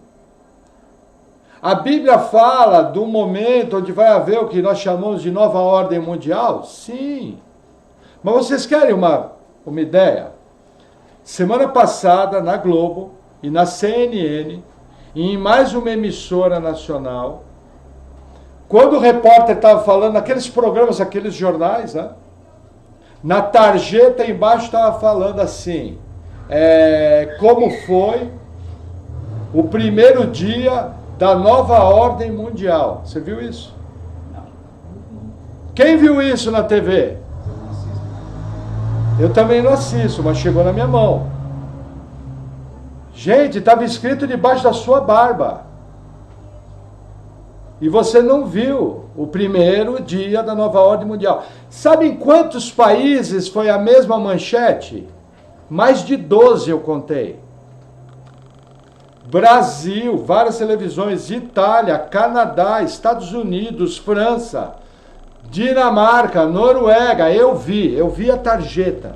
S1: A Bíblia fala do momento onde vai haver o que nós chamamos de nova ordem mundial? Sim. Mas vocês querem uma ideia? Semana passada, na Globo e na CNN, e em mais uma emissora nacional, quando o repórter estava falando, aqueles programas, aqueles jornais, né? Na tarjeta embaixo estava falando assim, como foi o primeiro dia da nova ordem mundial. Você viu isso? Não. Quem viu isso na TV? Eu também não assisto, mas chegou na minha mão. Gente, estava escrito debaixo da sua barba. E você não viu o primeiro dia da nova ordem mundial. Sabe em quantos países foi a mesma manchete? Mais de 12 eu contei. Brasil, várias televisões, Itália, Canadá, Estados Unidos, França, Dinamarca, Noruega, eu vi a tarjeta.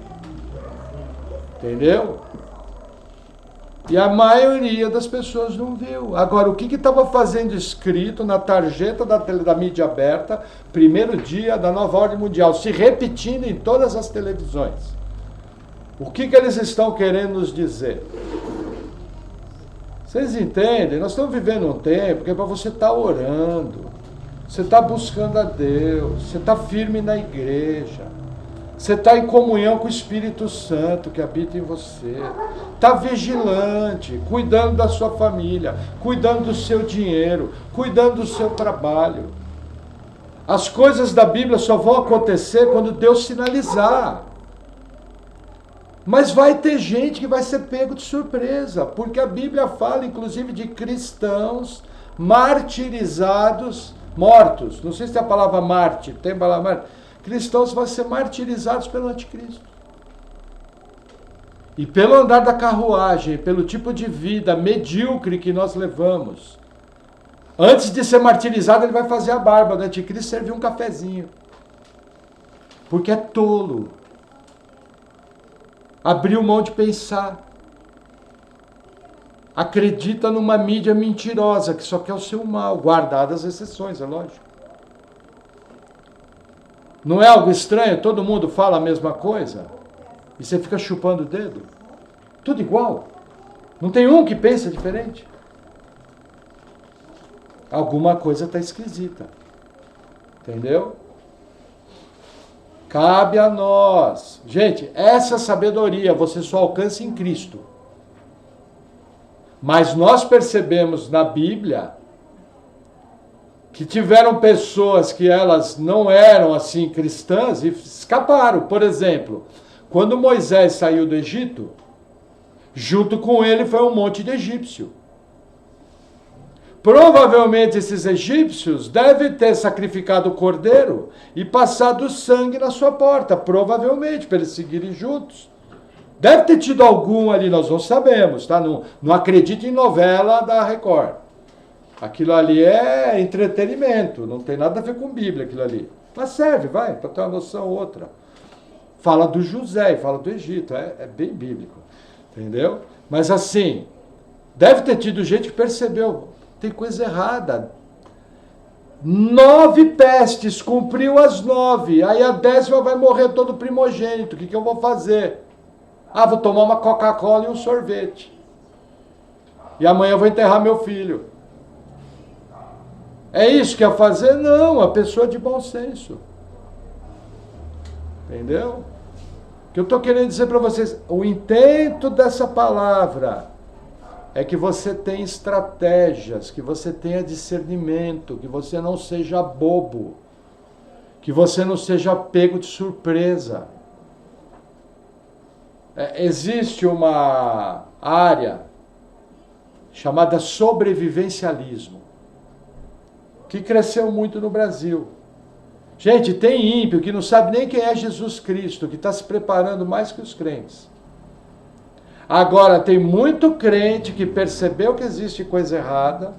S1: Entendeu? E a maioria das pessoas não viu. Agora, o que estava fazendo escrito na tarjeta da mídia aberta, primeiro dia da nova ordem mundial, se repetindo em todas as televisões? O que eles estão querendo nos dizer? Vocês entendem? Nós estamos vivendo um tempo que é para você estar orando, você está buscando a Deus, você está firme na igreja, você está em comunhão com o Espírito Santo que habita em você, está vigilante, cuidando da sua família, cuidando do seu dinheiro, cuidando do seu trabalho. As coisas da Bíblia só vão acontecer quando Deus sinalizar. Mas vai ter gente que vai ser pego de surpresa, porque a Bíblia fala, inclusive, de cristãos martirizados, mortos. Não sei se tem a palavra mártir, tem a palavra mártir. Cristãos vão ser martirizados pelo anticristo. E pelo andar da carruagem, pelo tipo de vida medíocre que nós levamos, antes de ser martirizado, ele vai fazer a barba do anticristo e servir um cafezinho. Porque é tolo. Abriu mão de pensar. Acredita numa mídia mentirosa, que só quer o seu mal, guardadas as exceções, é lógico. Não é algo estranho? Todo mundo fala a mesma coisa? E você fica chupando o dedo? Tudo igual. Não tem um que pensa diferente. Alguma coisa está esquisita. Entendeu? Cabe a nós. Gente, essa sabedoria você só alcança em Cristo. Mas nós percebemos na Bíblia que tiveram pessoas que elas não eram assim cristãs e escaparam. Por exemplo, quando Moisés saiu do Egito, junto com ele foi um monte de egípcio. Provavelmente esses egípcios devem ter sacrificado o cordeiro e passado sangue na sua porta, provavelmente, para eles seguirem juntos. Deve ter tido algum ali, nós não sabemos, tá? Não acredite em novela da Record. Aquilo ali é entretenimento, não tem nada a ver com Bíblia aquilo ali. Mas serve, vai, para ter uma noção outra. Fala do José e fala do Egito, é bem bíblico, entendeu? Mas assim, deve ter tido gente que percebeu, tem coisa errada. 9 pestes, cumpriu as 9, aí a 10ª vai morrer todo primogênito, o que eu vou fazer? Vou tomar uma Coca-Cola e um sorvete. E amanhã eu vou enterrar meu filho. É isso que ia fazer? Não, a pessoa de bom senso. Entendeu? O que eu estou querendo dizer para vocês, o intento dessa palavra é que você tenha estratégias, que você tenha discernimento, que você não seja bobo, que você não seja pego de surpresa. Existe uma área chamada sobrevivencialismo, que cresceu muito no Brasil. Gente, tem ímpio que não sabe nem quem é Jesus Cristo, que está se preparando mais que os crentes. Agora, tem muito crente que percebeu que existe coisa errada,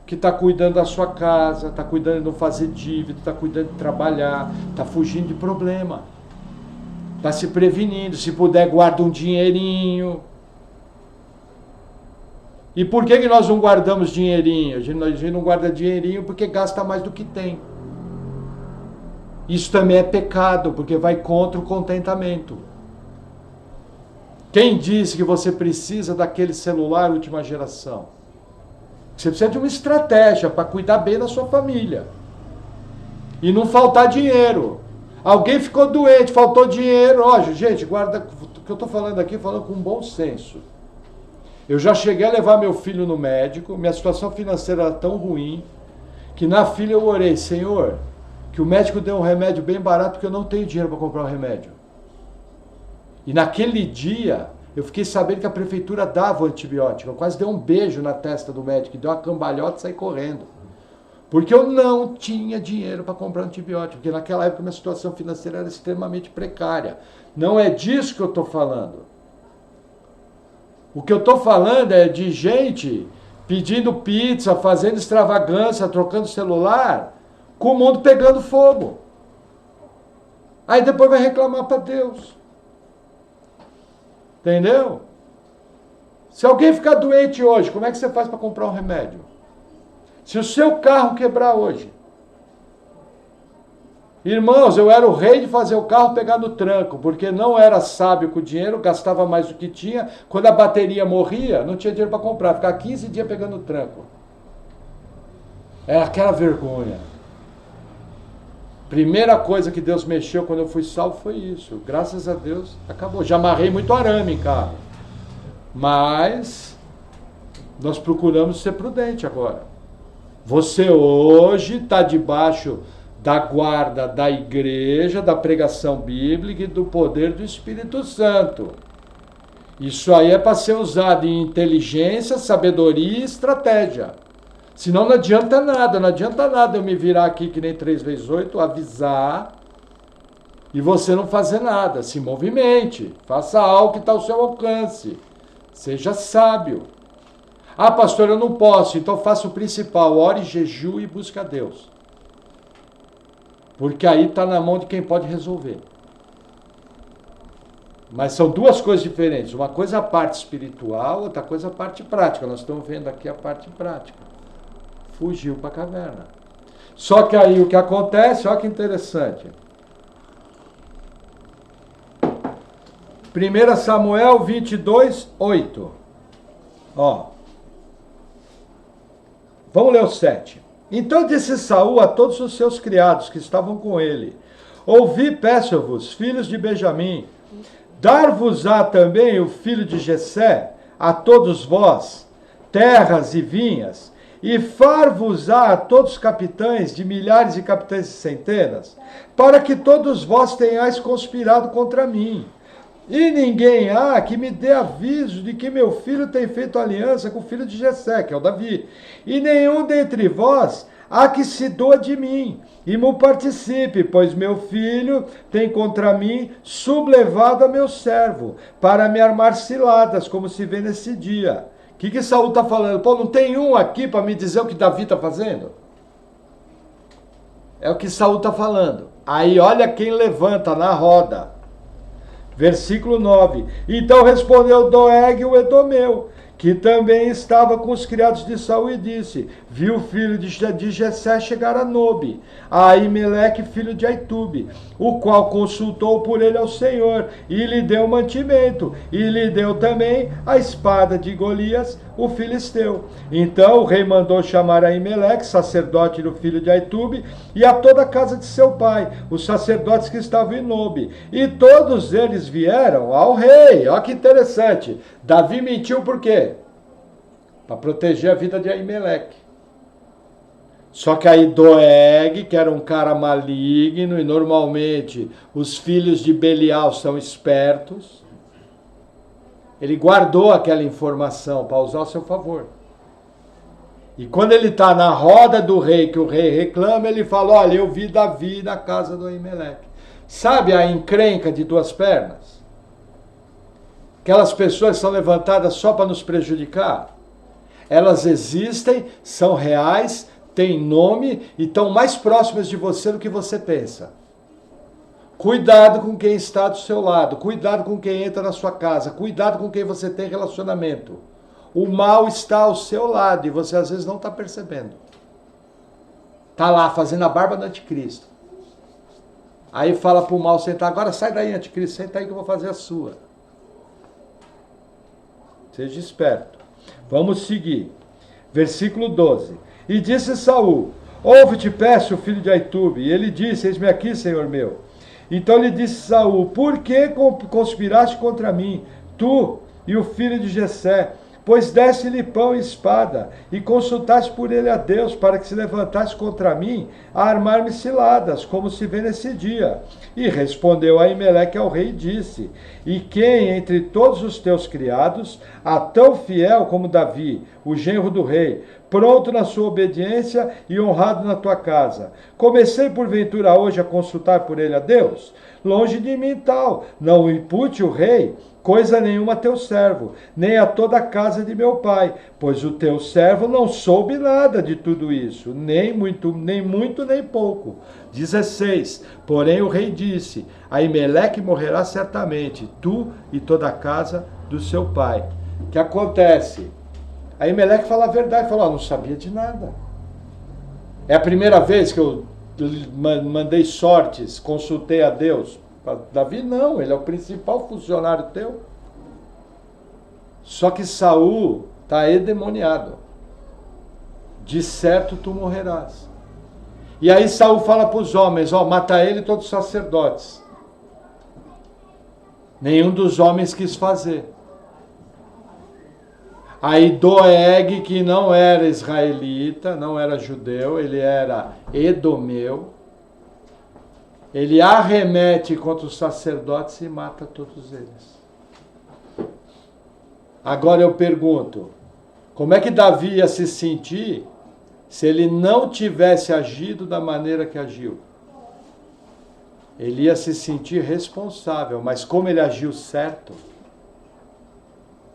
S1: que está cuidando da sua casa, está cuidando de não fazer dívida, está cuidando de trabalhar, está fugindo de problema. Está se prevenindo, se puder guarda um dinheirinho. E por que nós não guardamos dinheirinho? A gente não guarda dinheirinho porque gasta mais do que tem. Isso também é pecado, porque vai contra o contentamento. Quem disse que você precisa daquele celular última geração? Você precisa de uma estratégia para cuidar bem da sua família. E não faltar dinheiro. Alguém ficou doente, faltou dinheiro. Ó, gente, guarda o que eu estou falando aqui, falando com bom senso. Eu já cheguei a levar meu filho no médico, minha situação financeira era tão ruim, que na fila eu orei, Senhor, que o médico dê um remédio bem barato, porque eu não tenho dinheiro para comprar o remédio. E naquele dia, eu fiquei sabendo que a prefeitura dava o antibiótico. Eu quase dei um beijo na testa do médico, deu uma cambalhota e saí correndo. Porque eu não tinha dinheiro para comprar antibiótico, porque naquela época minha situação financeira era extremamente precária. Não é disso que eu estou falando. O que eu estou falando é de gente pedindo pizza, fazendo extravagância, trocando celular, com o mundo pegando fogo. Aí depois vai reclamar para Deus. Entendeu? Se alguém ficar doente hoje, como é que você faz para comprar um remédio? Se o seu carro quebrar hoje. Irmãos, eu era o rei de fazer o carro pegar no tranco, porque não era sábio com o dinheiro, gastava mais do que tinha. Quando a bateria morria, não tinha dinheiro para comprar, ficava 15 dias pegando no tranco. Era aquela vergonha. Primeira coisa que Deus mexeu quando eu fui salvo foi isso. Graças a Deus, acabou. Já amarrei muito arame em carro. Mas nós procuramos ser prudente agora. Você hoje está debaixo da guarda da igreja, da pregação bíblica e do poder do Espírito Santo. Isso aí é para ser usado em inteligência, sabedoria e estratégia. Senão não adianta nada eu me virar aqui que nem 3x8, avisar e você não fazer nada. Se movimente, faça algo que está ao seu alcance. Seja sábio. Ah, pastor, eu não posso, então faça o principal, ore, jejue e busque a Deus. Porque aí está na mão de quem pode resolver. Mas são duas coisas diferentes. Uma coisa é a parte espiritual, outra coisa é a parte prática. Nós estamos vendo aqui a parte prática. Fugiu para a caverna. Só que aí o que acontece, olha que interessante. 1 Samuel 22, 8. Ó. Vamos ler o 7. Então disse Saul a todos os seus criados que estavam com ele: ouvi, peço-vos, filhos de Benjamim, dar-vos-á também o filho de Jessé, a todos vós, terras e vinhas, e far-vos-á a todos os capitães de milhares e capitães de centenas, para que todos vós tenhais conspirado contra mim. E ninguém há que me dê aviso de que meu filho tem feito aliança com o filho de Jessé, que é o Davi. E nenhum dentre vós há que se doa de mim, e me participe, pois meu filho tem contra mim sublevado a meu servo, para me armar ciladas, como se vê nesse dia. O que Saul está falando? Pô, não tem um aqui para me dizer o que Davi está fazendo? É o que Saul está falando. Aí olha quem levanta na roda. Versículo 9. Então respondeu Doeg o Edomeu, que também estava com os criados de Saul, e disse: viu o filho de Jessé chegar a Nobe, a Aimeleque, filho de Aitube, o qual consultou por ele ao Senhor, e lhe deu mantimento, e lhe deu também a espada de Golias, o filisteu. Então o rei mandou chamar Aimeleque, sacerdote do filho de Aitube, e a toda a casa de seu pai, os sacerdotes que estavam em Nobe. E todos eles vieram ao rei. Olha que interessante. Davi mentiu por quê? Para proteger a vida de Aimeleque. Só que aí Doeg, que era um cara maligno, e normalmente os filhos de Belial são espertos, ele guardou aquela informação para usar ao seu favor. E quando ele está na roda do rei, que o rei reclama, ele fala: olha, eu vi Davi na casa do Aimeleque. Sabe a encrenca de duas pernas? Aquelas pessoas que são levantadas só para nos prejudicar. Elas existem, são reais, têm nome e estão mais próximas de você do que você pensa. Cuidado com quem está do seu lado, cuidado com quem entra na sua casa, cuidado com quem você tem relacionamento. O mal está ao seu lado e você às vezes não está percebendo. Está lá fazendo a barba do anticristo. Aí fala para o mal sentar: agora sai daí, anticristo, senta aí que eu vou fazer a sua. Seja esperto. Vamos seguir. Versículo 12. E disse Saul: ouve-te, peço, filho de Aitube. E ele disse: eis-me aqui, senhor meu. Então lhe disse Saul: por que conspiraste contra mim, tu e o filho de Jessé? Pois deste-lhe pão e espada, e consultaste por ele a Deus, para que se levantasse contra mim, a armar-me ciladas, como se vê nesse dia. E respondeu Aimeleque ao rei e disse: e quem entre todos os teus criados há tão fiel como Davi, o genro do rei, pronto na sua obediência e honrado na tua casa? Comecei porventura hoje a consultar por ele a Deus? Longe de mim tal, não impute o rei coisa nenhuma a teu servo, nem a toda a casa de meu pai, pois o teu servo não soube nada de tudo isso, nem muito, nem pouco. 16. Porém o rei disse: Aimeleque morrerá certamente, tu e toda a casa do seu pai. O que acontece? Aimeleque fala a verdade, fala: não sabia de nada. É a primeira vez que eu mandei sortes, consultei a Deus. Davi não, ele é o principal funcionário teu. Só que Saul está endemoniado. De certo tu morrerás. E aí Saul fala para os homens: ó, mata ele e todos os sacerdotes. Nenhum dos homens quis fazer. Aí Doeg, que não era israelita, não era judeu, ele era edomeu, ele arremete contra os sacerdotes e mata todos eles. Agora eu pergunto, como é que Davi ia se sentir se ele não tivesse agido da maneira que agiu? Ele ia se sentir responsável, mas como ele agiu certo,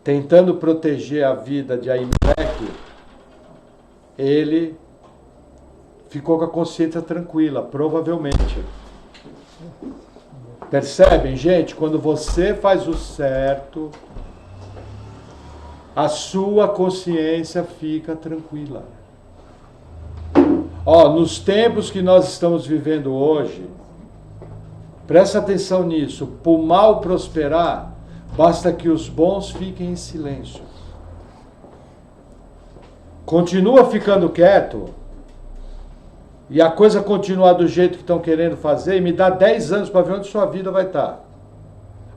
S1: tentando proteger a vida de Aimeleque, ele ficou com a consciência tranquila, provavelmente. Percebem, gente? Quando você faz o certo, a sua consciência fica tranquila. Ó, nos tempos que nós estamos vivendo hoje, presta atenção nisso, para o mal prosperar, basta que os bons fiquem em silêncio. Continua ficando quieto, e a coisa continuar do jeito que estão querendo fazer, e me dá 10 anos para ver onde sua vida vai estar.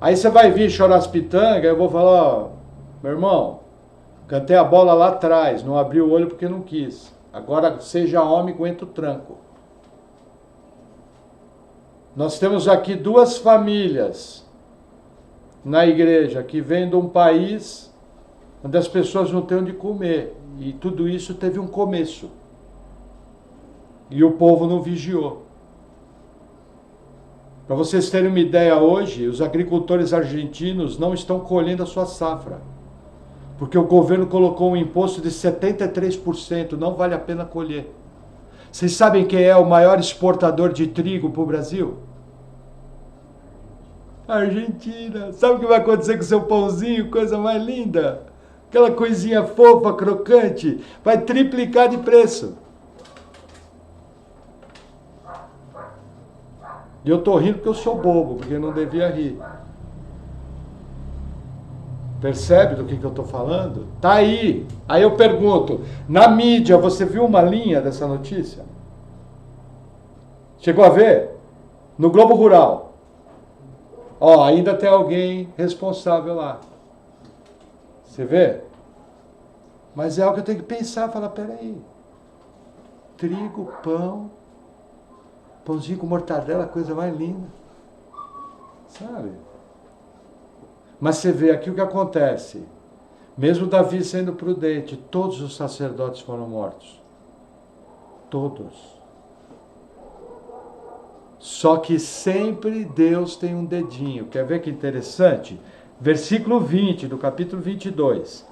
S1: Aí você vai vir chorar as pitangas, eu vou falar: ó, meu irmão, cantei a bola lá atrás, não abri o olho porque não quis. Agora seja homem, aguenta o tranco. Nós temos aqui 2 famílias na igreja que vêm de um país onde as pessoas não têm onde comer. E tudo isso teve um começo. E o povo não vigiou. Para vocês terem uma ideia, hoje, os agricultores argentinos não estão colhendo a sua safra. Porque o governo colocou um imposto de 73%, não vale a pena colher. Vocês sabem quem é o maior exportador de trigo para o Brasil? A Argentina. Sabe o que vai acontecer com o seu pãozinho? Coisa mais linda. aquela coisinha fofa, crocante, vai triplicar de preço. E eu tô rindo porque eu sou bobo, porque eu não devia rir. Percebe do que eu tô falando? Tá aí. Aí eu pergunto, na mídia, você viu uma linha dessa notícia? Chegou a ver? No Globo Rural. Ó, ainda tem alguém responsável lá. Você vê? Mas é algo que eu tenho que pensar, falar, peraí. Trigo, pão, pãozinho com mortadela, coisa mais linda. Sabe? Mas você vê aqui o que acontece. Mesmo Davi sendo prudente, todos os sacerdotes foram mortos. Todos. Só que sempre Deus tem um dedinho. Quer ver que interessante? Versículo 20 do capítulo 22.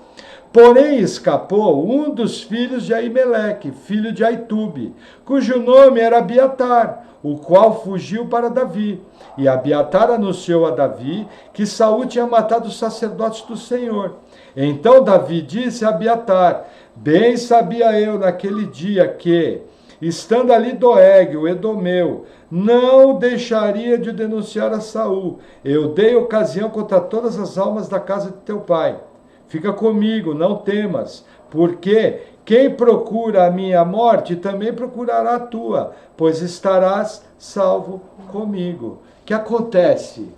S1: Porém escapou um dos filhos de Aimeleque, filho de Aitube, cujo nome era Abiatar, o qual fugiu para Davi. E Abiatar anunciou a Davi que Saul tinha matado os sacerdotes do Senhor. Então Davi disse a Abiatar: bem sabia eu naquele dia que, estando ali Doeg, o edomeu, não deixaria de denunciar a Saul. Eu dei ocasião contra todas as almas da casa de teu pai. Fica comigo, não temas, porque quem procura a minha morte também procurará a tua, pois estarás salvo comigo. O que acontece?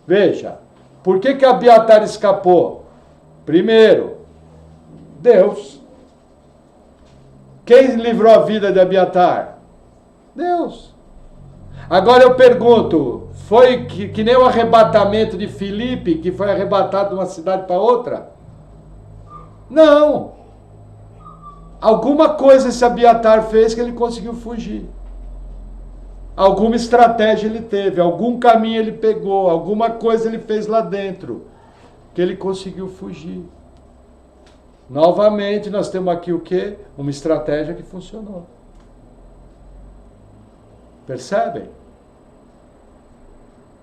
S1: Veja, por que Abiatar escapou? Primeiro, Deus. Quem livrou a vida de Abiatar? Deus. Agora eu pergunto, foi que nem o arrebatamento de Filipe, que foi arrebatado de uma cidade para outra? Não. Alguma coisa esse Abiatar fez que ele conseguiu fugir. Alguma estratégia ele teve, algum caminho ele pegou, alguma coisa ele fez lá dentro, que ele conseguiu fugir. Novamente, nós temos aqui o quê? Uma estratégia que funcionou. Percebem?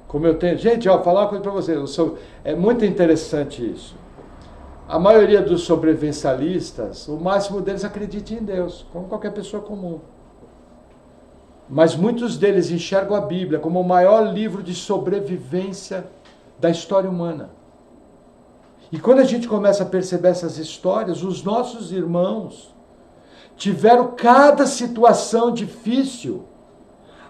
S1: Como eu tenho... Gente, ó, falar uma coisa para vocês. É muito interessante isso. A maioria dos sobrevivencialistas, o máximo deles acredita em Deus, como qualquer pessoa comum. Mas muitos deles enxergam a Bíblia como o maior livro de sobrevivência da história humana. E quando a gente começa a perceber essas histórias, os nossos irmãos tiveram cada situação difícil,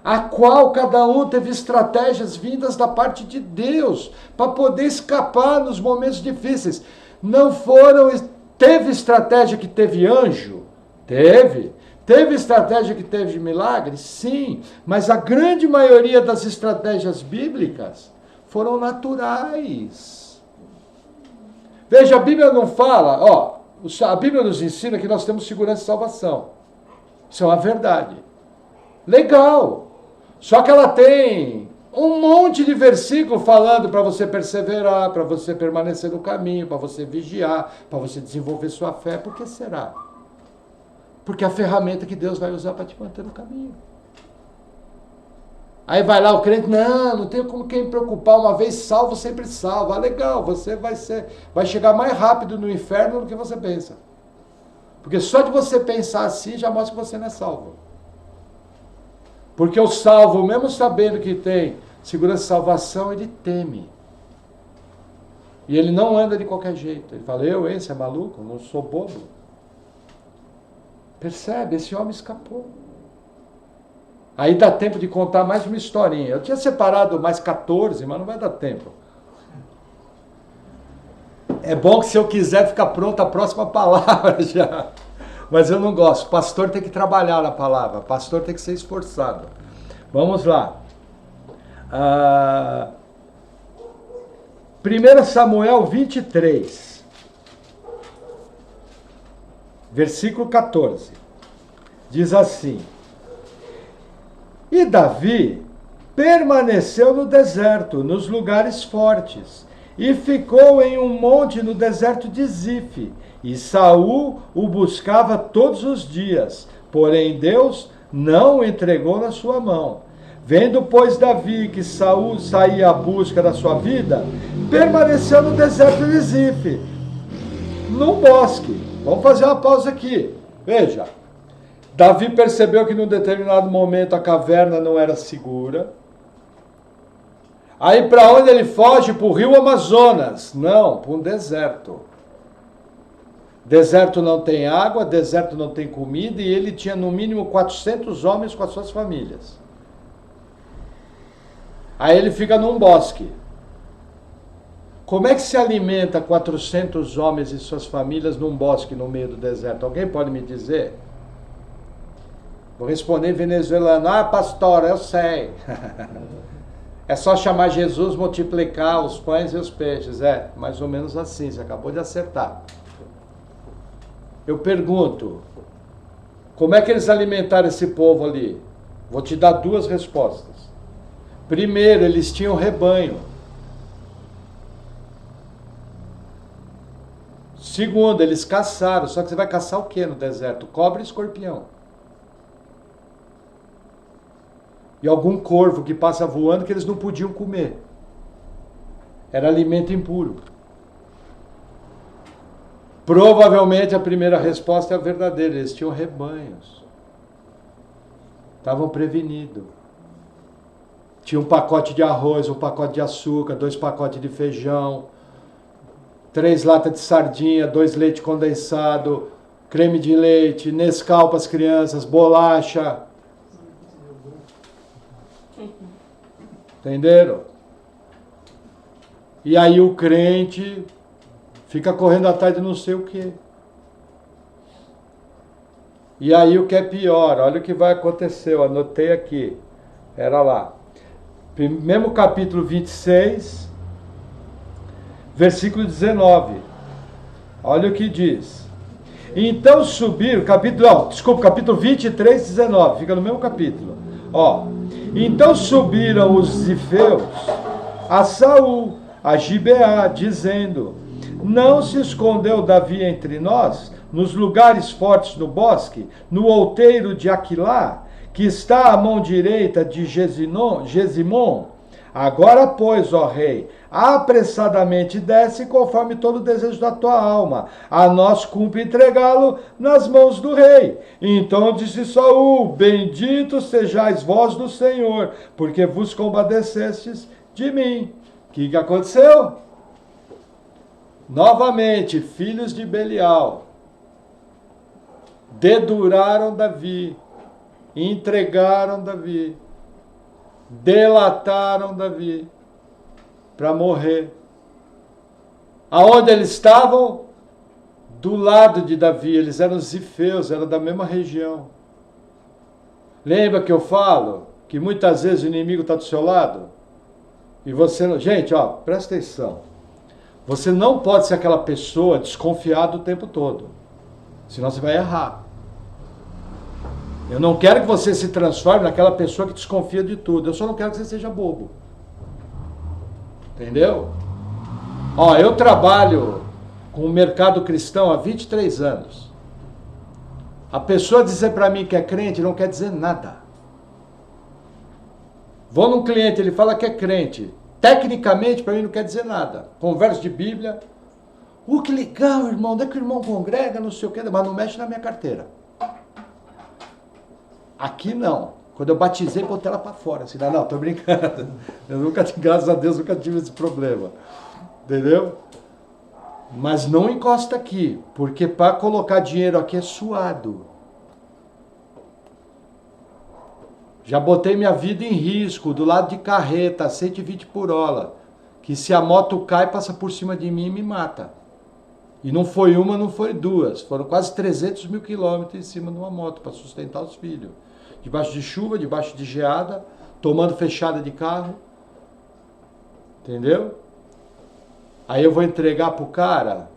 S1: a qual cada um teve estratégias vindas da parte de Deus para poder escapar nos momentos difíceis. Não foram... Teve estratégia que teve anjo? Teve. Teve estratégia que teve milagre? Sim. Mas a grande maioria das estratégias bíblicas foram naturais. Veja, a Bíblia não fala... Ó, a Bíblia nos ensina que nós temos segurança e salvação. Isso é uma verdade. Legal. Só que ela tem um monte de versículo falando para você perseverar, para você permanecer no caminho, para você vigiar, para você desenvolver sua fé. Por que será? Porque é a ferramenta que Deus vai usar para te manter no caminho. Aí vai lá o crente, não tem como quem preocupar, uma vez salvo, sempre salvo. Ah, legal, você vai chegar mais rápido no inferno do que você pensa. Porque só de você pensar assim já mostra que você não é salvo. Porque o salvo, mesmo sabendo que tem segurança e salvação, ele teme. E ele não anda de qualquer jeito. Ele fala, você é maluco? Não sou bobo. Percebe? Esse homem escapou. Aí dá tempo de contar mais uma historinha. Eu tinha separado mais 14, mas não vai dar tempo. É bom que se eu quiser ficar pronta a próxima palavra já. Mas eu não gosto. O pastor tem que trabalhar na palavra. O pastor tem que ser esforçado. Vamos lá. 1 Samuel 23. Versículo 14. Diz assim: E Davi permaneceu no deserto, nos lugares fortes, e ficou em um monte no deserto de Zife. E Saul o buscava todos os dias, porém Deus não o entregou na sua mão. Vendo, pois, Davi que Saul saía à busca da sua vida, permaneceu no deserto de Zife. num bosque. Vamos fazer uma pausa aqui. Veja, Davi percebeu que num determinado momento a caverna não era segura. Aí para onde ele foge? Para o rio Amazonas. Não, para um deserto. Deserto não tem água, deserto não tem comida, e ele tinha no mínimo 400 homens com as suas famílias. Aí ele fica num bosque. Como é que se alimenta 400 homens e suas famílias num bosque no meio do deserto? Alguém pode me dizer? Vou responder em venezuelano. Ah, pastor, eu sei. É só chamar Jesus, multiplicar os pães e os peixes. É, mais ou menos assim, você acabou de acertar. Eu pergunto, como é que eles alimentaram esse povo ali? Vou te dar duas respostas. Primeiro, eles tinham rebanho. Segundo, eles caçaram. Só que você vai caçar o que no deserto? Cobra e escorpião. E algum corvo que passa voando que eles não podiam comer. Era alimento impuro. Provavelmente a primeira resposta é a verdadeira. Eles tinham rebanhos. Estavam prevenidos. Tinha um pacote de arroz, um pacote de açúcar, 2 pacotes de feijão, 3 latas de sardinha, 2 leite condensado, creme de leite, Nescau para as crianças, bolacha. Entenderam? E aí o crente fica correndo atrás de não sei o quê. E aí o que é pior, olha o que vai acontecer, eu anotei aqui. Era lá. Mesmo capítulo 26, versículo 19. Olha o que diz. Então subiram, capítulo 23, 19, fica no mesmo capítulo. Ó, então subiram os zifeus a Saul, a Gibeá, dizendo: não se escondeu Davi entre nós, nos lugares fortes do bosque, no outeiro de Aquilá, que está à mão direita de Gesimon? Agora, pois, ó rei, apressadamente desce conforme todo o desejo da tua alma. A nós cumpre entregá-lo nas mãos do rei. Então disse Saul: bendito sejais vós do Senhor, porque vos compadecestes de mim. O que aconteceu? Novamente, filhos de Belial deduraram Davi, entregaram Davi, delataram Davi para morrer. Aonde eles estavam? Do lado de Davi. Eles eram zifeus, eram da mesma região. Lembra que eu falo que muitas vezes o inimigo está do seu lado? E você não... Gente, ó, presta atenção. Você não pode ser aquela pessoa desconfiada o tempo todo. Senão você vai errar. Eu não quero que você se transforme naquela pessoa que desconfia de tudo. Eu só não quero que você seja bobo. Entendeu? Ó, eu trabalho com o mercado cristão há 23 anos. A pessoa dizer para mim que é crente não quer dizer nada. Vou num cliente, ele fala que é crente. Tecnicamente, para mim não quer dizer nada. Converso de Bíblia. Que legal, irmão. Onde é que o irmão congrega? Não sei o quê. Mas não mexe na minha carteira. Aqui não. Quando eu batizei, botei ela para fora. Assim, não, tô brincando. Eu nunca, graças a Deus, nunca tive esse problema. Entendeu? Mas não encosta aqui. Porque para colocar dinheiro aqui é suado. Já botei minha vida em risco, do lado de carreta, 120 por hora. Que se a moto cai, passa por cima de mim e me mata. E não foi uma, não foi duas. Foram quase 300 mil quilômetros em cima de uma moto para sustentar os filhos. Debaixo de chuva, debaixo de geada, tomando fechada de carro. Entendeu? Aí eu vou entregar pro cara.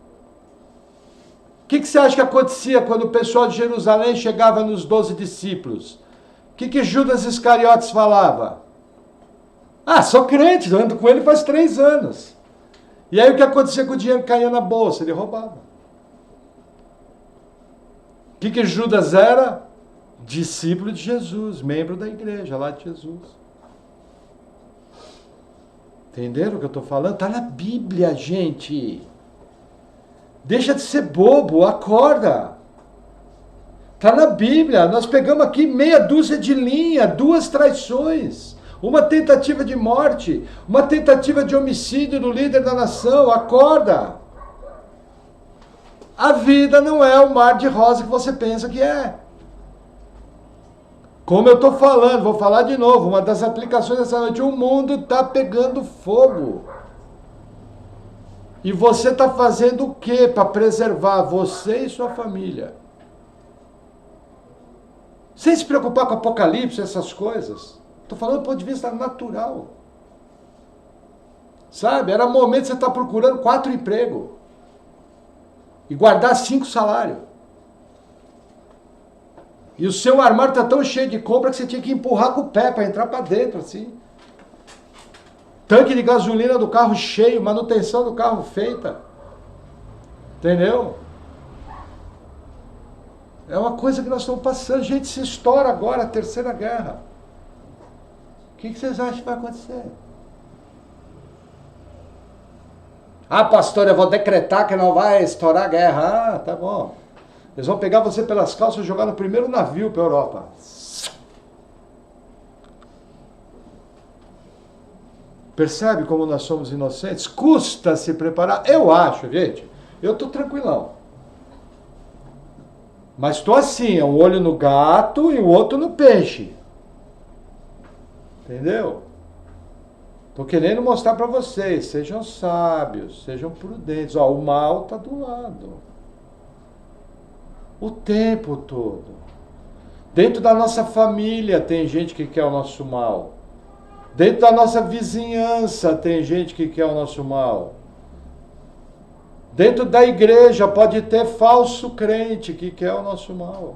S1: O que você acha que acontecia quando o pessoal de Jerusalém chegava nos 12 discípulos? O que Judas Iscariotes falava? Ah, sou crente, eu ando com ele faz 3 anos. E aí o que acontecia com o dinheiro que caía na bolsa? Ele roubava. O que Judas era? Discípulo de Jesus, membro da igreja lá de Jesus. Entenderam o que eu estou falando? Está na Bíblia, gente. Deixa de ser bobo, acorda. Está na Bíblia, nós pegamos aqui meia dúzia de linha, 2 traições, uma tentativa de morte, uma tentativa de homicídio do líder da nação, acorda. A vida não é o mar de rosa que você pensa que é. Como eu estou falando, vou falar de novo, uma das aplicações dessa noite, o mundo está pegando fogo. E você está fazendo o quê para preservar você e sua família? Sem se preocupar com apocalipse, essas coisas. Estou falando do ponto de vista natural. Sabe? Era momento de você estar procurando 4 empregos. E guardar 5 salários. E o seu armário está tão cheio de compra que você tinha que empurrar com o pé para entrar para dentro, assim. Tanque de gasolina do carro cheio, manutenção do carro feita. Entendeu? É uma coisa que nós estamos passando. Gente, se estoura agora a terceira guerra. O que vocês acham que vai acontecer? Ah, pastor, eu vou decretar que não vai estourar a guerra. Ah, tá bom. Eles vão pegar você pelas calças e jogar no primeiro navio para a Europa. Percebe como nós somos inocentes? Custa se preparar. Eu acho, gente. Eu estou tranquilão. Mas estou assim, um olho no gato e o outro no peixe. Entendeu? Estou querendo mostrar para vocês, sejam sábios, sejam prudentes. Ó, o mal está do lado. O tempo todo. Dentro da nossa família tem gente que quer o nosso mal. Dentro da nossa vizinhança tem gente que quer o nosso mal. Dentro da igreja pode ter falso crente que quer o nosso mal.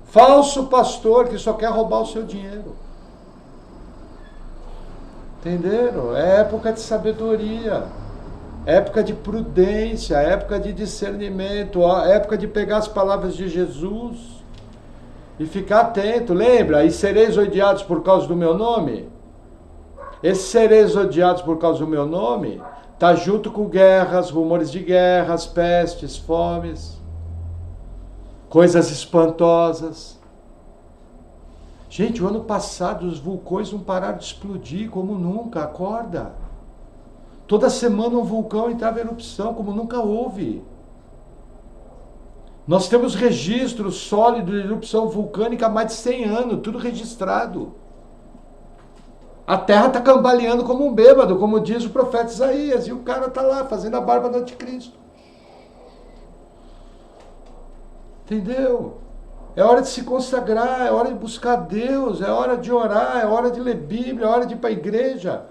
S1: Falso pastor que só quer roubar o seu dinheiro. Entenderam? É época de sabedoria. Época de prudência. Época de discernimento. Época de pegar as palavras de Jesus e ficar atento. Lembra? E sereis odiados por causa do meu nome? Esses sereis odiados por causa do meu nome está junto com guerras, rumores de guerras, pestes, fomes, coisas espantosas. Gente, o ano passado os vulcões não pararam de explodir como nunca, acorda. Toda semana um vulcão entrava em erupção como nunca houve. Nós temos registro sólido de erupção vulcânica há mais de 100 anos, tudo registrado. A terra está cambaleando como um bêbado, como diz o profeta Isaías, e o cara está lá fazendo a barba do anticristo. Entendeu? É hora de se consagrar, é hora de buscar Deus, é hora de orar, é hora de ler Bíblia, é hora de ir para a igreja.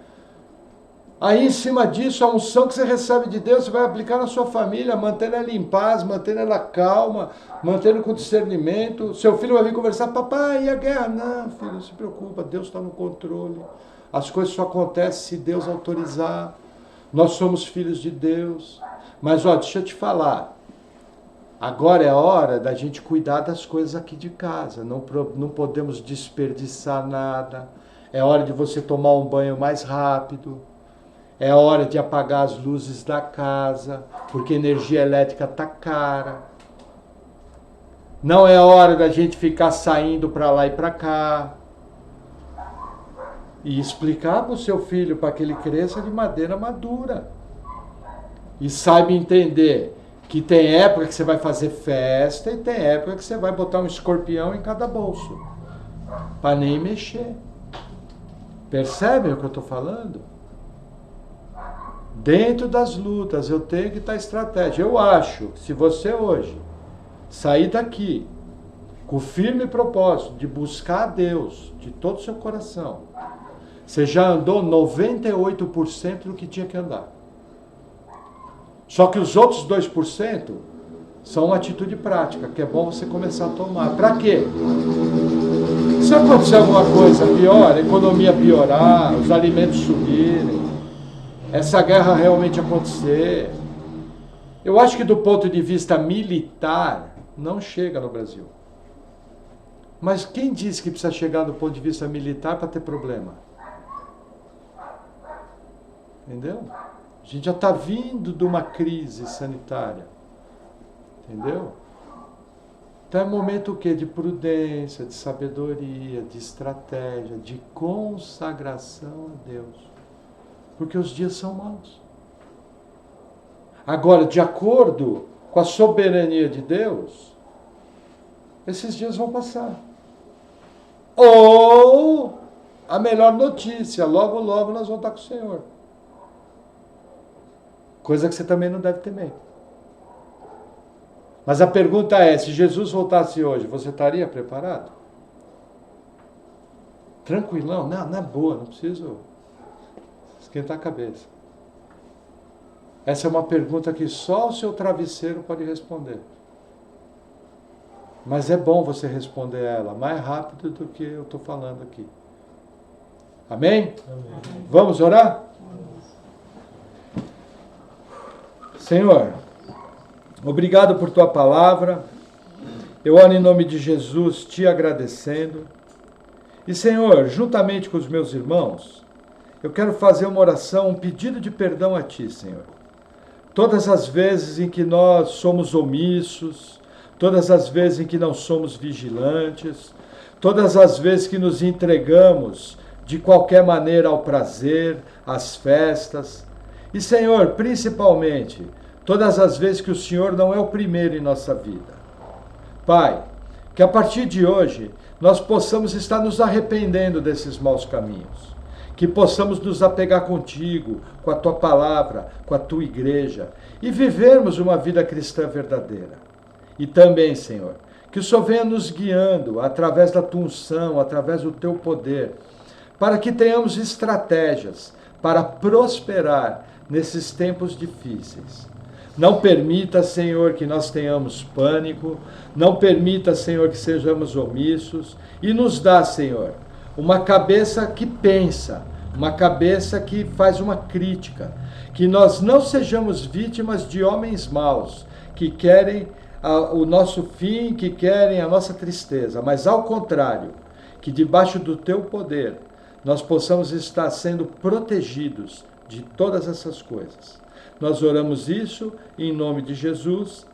S1: Aí em cima disso, a unção que você recebe de Deus, você vai aplicar na sua família, mantendo ela em paz, mantendo ela calma, mantendo com discernimento. Seu filho vai vir conversar, papai, e a guerra? Não, filho, não se preocupa, Deus está no controle. As coisas só acontecem se Deus autorizar. Nós somos filhos de Deus. Mas, ó, deixa eu te falar. Agora é a hora da gente cuidar das coisas aqui de casa. Não podemos desperdiçar nada. É hora de você tomar um banho mais rápido. É hora de apagar as luzes da casa, porque energia elétrica está cara. Não é hora da gente ficar saindo para lá e para cá. E explicar para o seu filho para que ele cresça de maneira madura. E saiba entender que tem época que você vai fazer festa e tem época que você vai botar um escorpião em cada bolso. Para nem mexer. Percebem o que eu estou falando? Dentro das lutas eu tenho que estar estratégia. Eu acho que se você hoje sair daqui com o firme propósito de buscar a Deus de todo o seu coração, você já andou 98% do que tinha que andar. Só que os outros 2% são uma atitude prática, que é bom você começar a tomar. Para quê? Se acontecer alguma coisa pior, a economia piorar, os alimentos subirem, essa guerra realmente acontecer, eu acho que do ponto de vista militar, não chega no Brasil. Mas quem disse que precisa chegar do ponto de vista militar para ter problema? Entendeu? A gente já está vindo de uma crise sanitária. Entendeu? Então é momento o quê? De prudência, de sabedoria, de estratégia, de consagração a Deus. Porque os dias são maus. Agora, de acordo com a soberania de Deus, esses dias vão passar. Ou, a melhor notícia, logo, logo nós vamos estar com o Senhor. Coisa que você também não deve temer. Mas a pergunta é, se Jesus voltasse hoje, você estaria preparado? Tranquilão? Não, na boa, não preciso esquentar a cabeça. Essa é uma pergunta que só o seu travesseiro pode responder. Mas é bom você responder ela mais rápido do que eu estou falando aqui. Amém? Amém. Vamos orar? Senhor, obrigado por tua palavra. Eu oro em nome de Jesus te agradecendo. E Senhor, juntamente com os meus irmãos, eu quero fazer uma oração, um pedido de perdão a ti, Senhor. Todas as vezes em que nós somos omissos, todas as vezes em que não somos vigilantes, todas as vezes que nos entregamos de qualquer maneira ao prazer, às festas. E, Senhor, principalmente, todas as vezes que o Senhor não é o primeiro em nossa vida. Pai, que a partir de hoje nós possamos estar nos arrependendo desses maus caminhos. Que possamos nos apegar contigo, com a tua palavra, com a tua igreja, e vivermos uma vida cristã verdadeira. E também, Senhor, que o Senhor venha nos guiando através da tua unção, através do teu poder, para que tenhamos estratégias para prosperar nesses tempos difíceis. Não permita, Senhor, que nós tenhamos pânico, não permita, Senhor, que sejamos omissos, e nos dá, Senhor, uma cabeça que pensa, uma cabeça que faz uma crítica, que nós não sejamos vítimas de homens maus, que querem o nosso fim, que querem a nossa tristeza, mas ao contrário, que debaixo do teu poder nós possamos estar sendo protegidos de todas essas coisas. Nós oramos isso em nome de Jesus.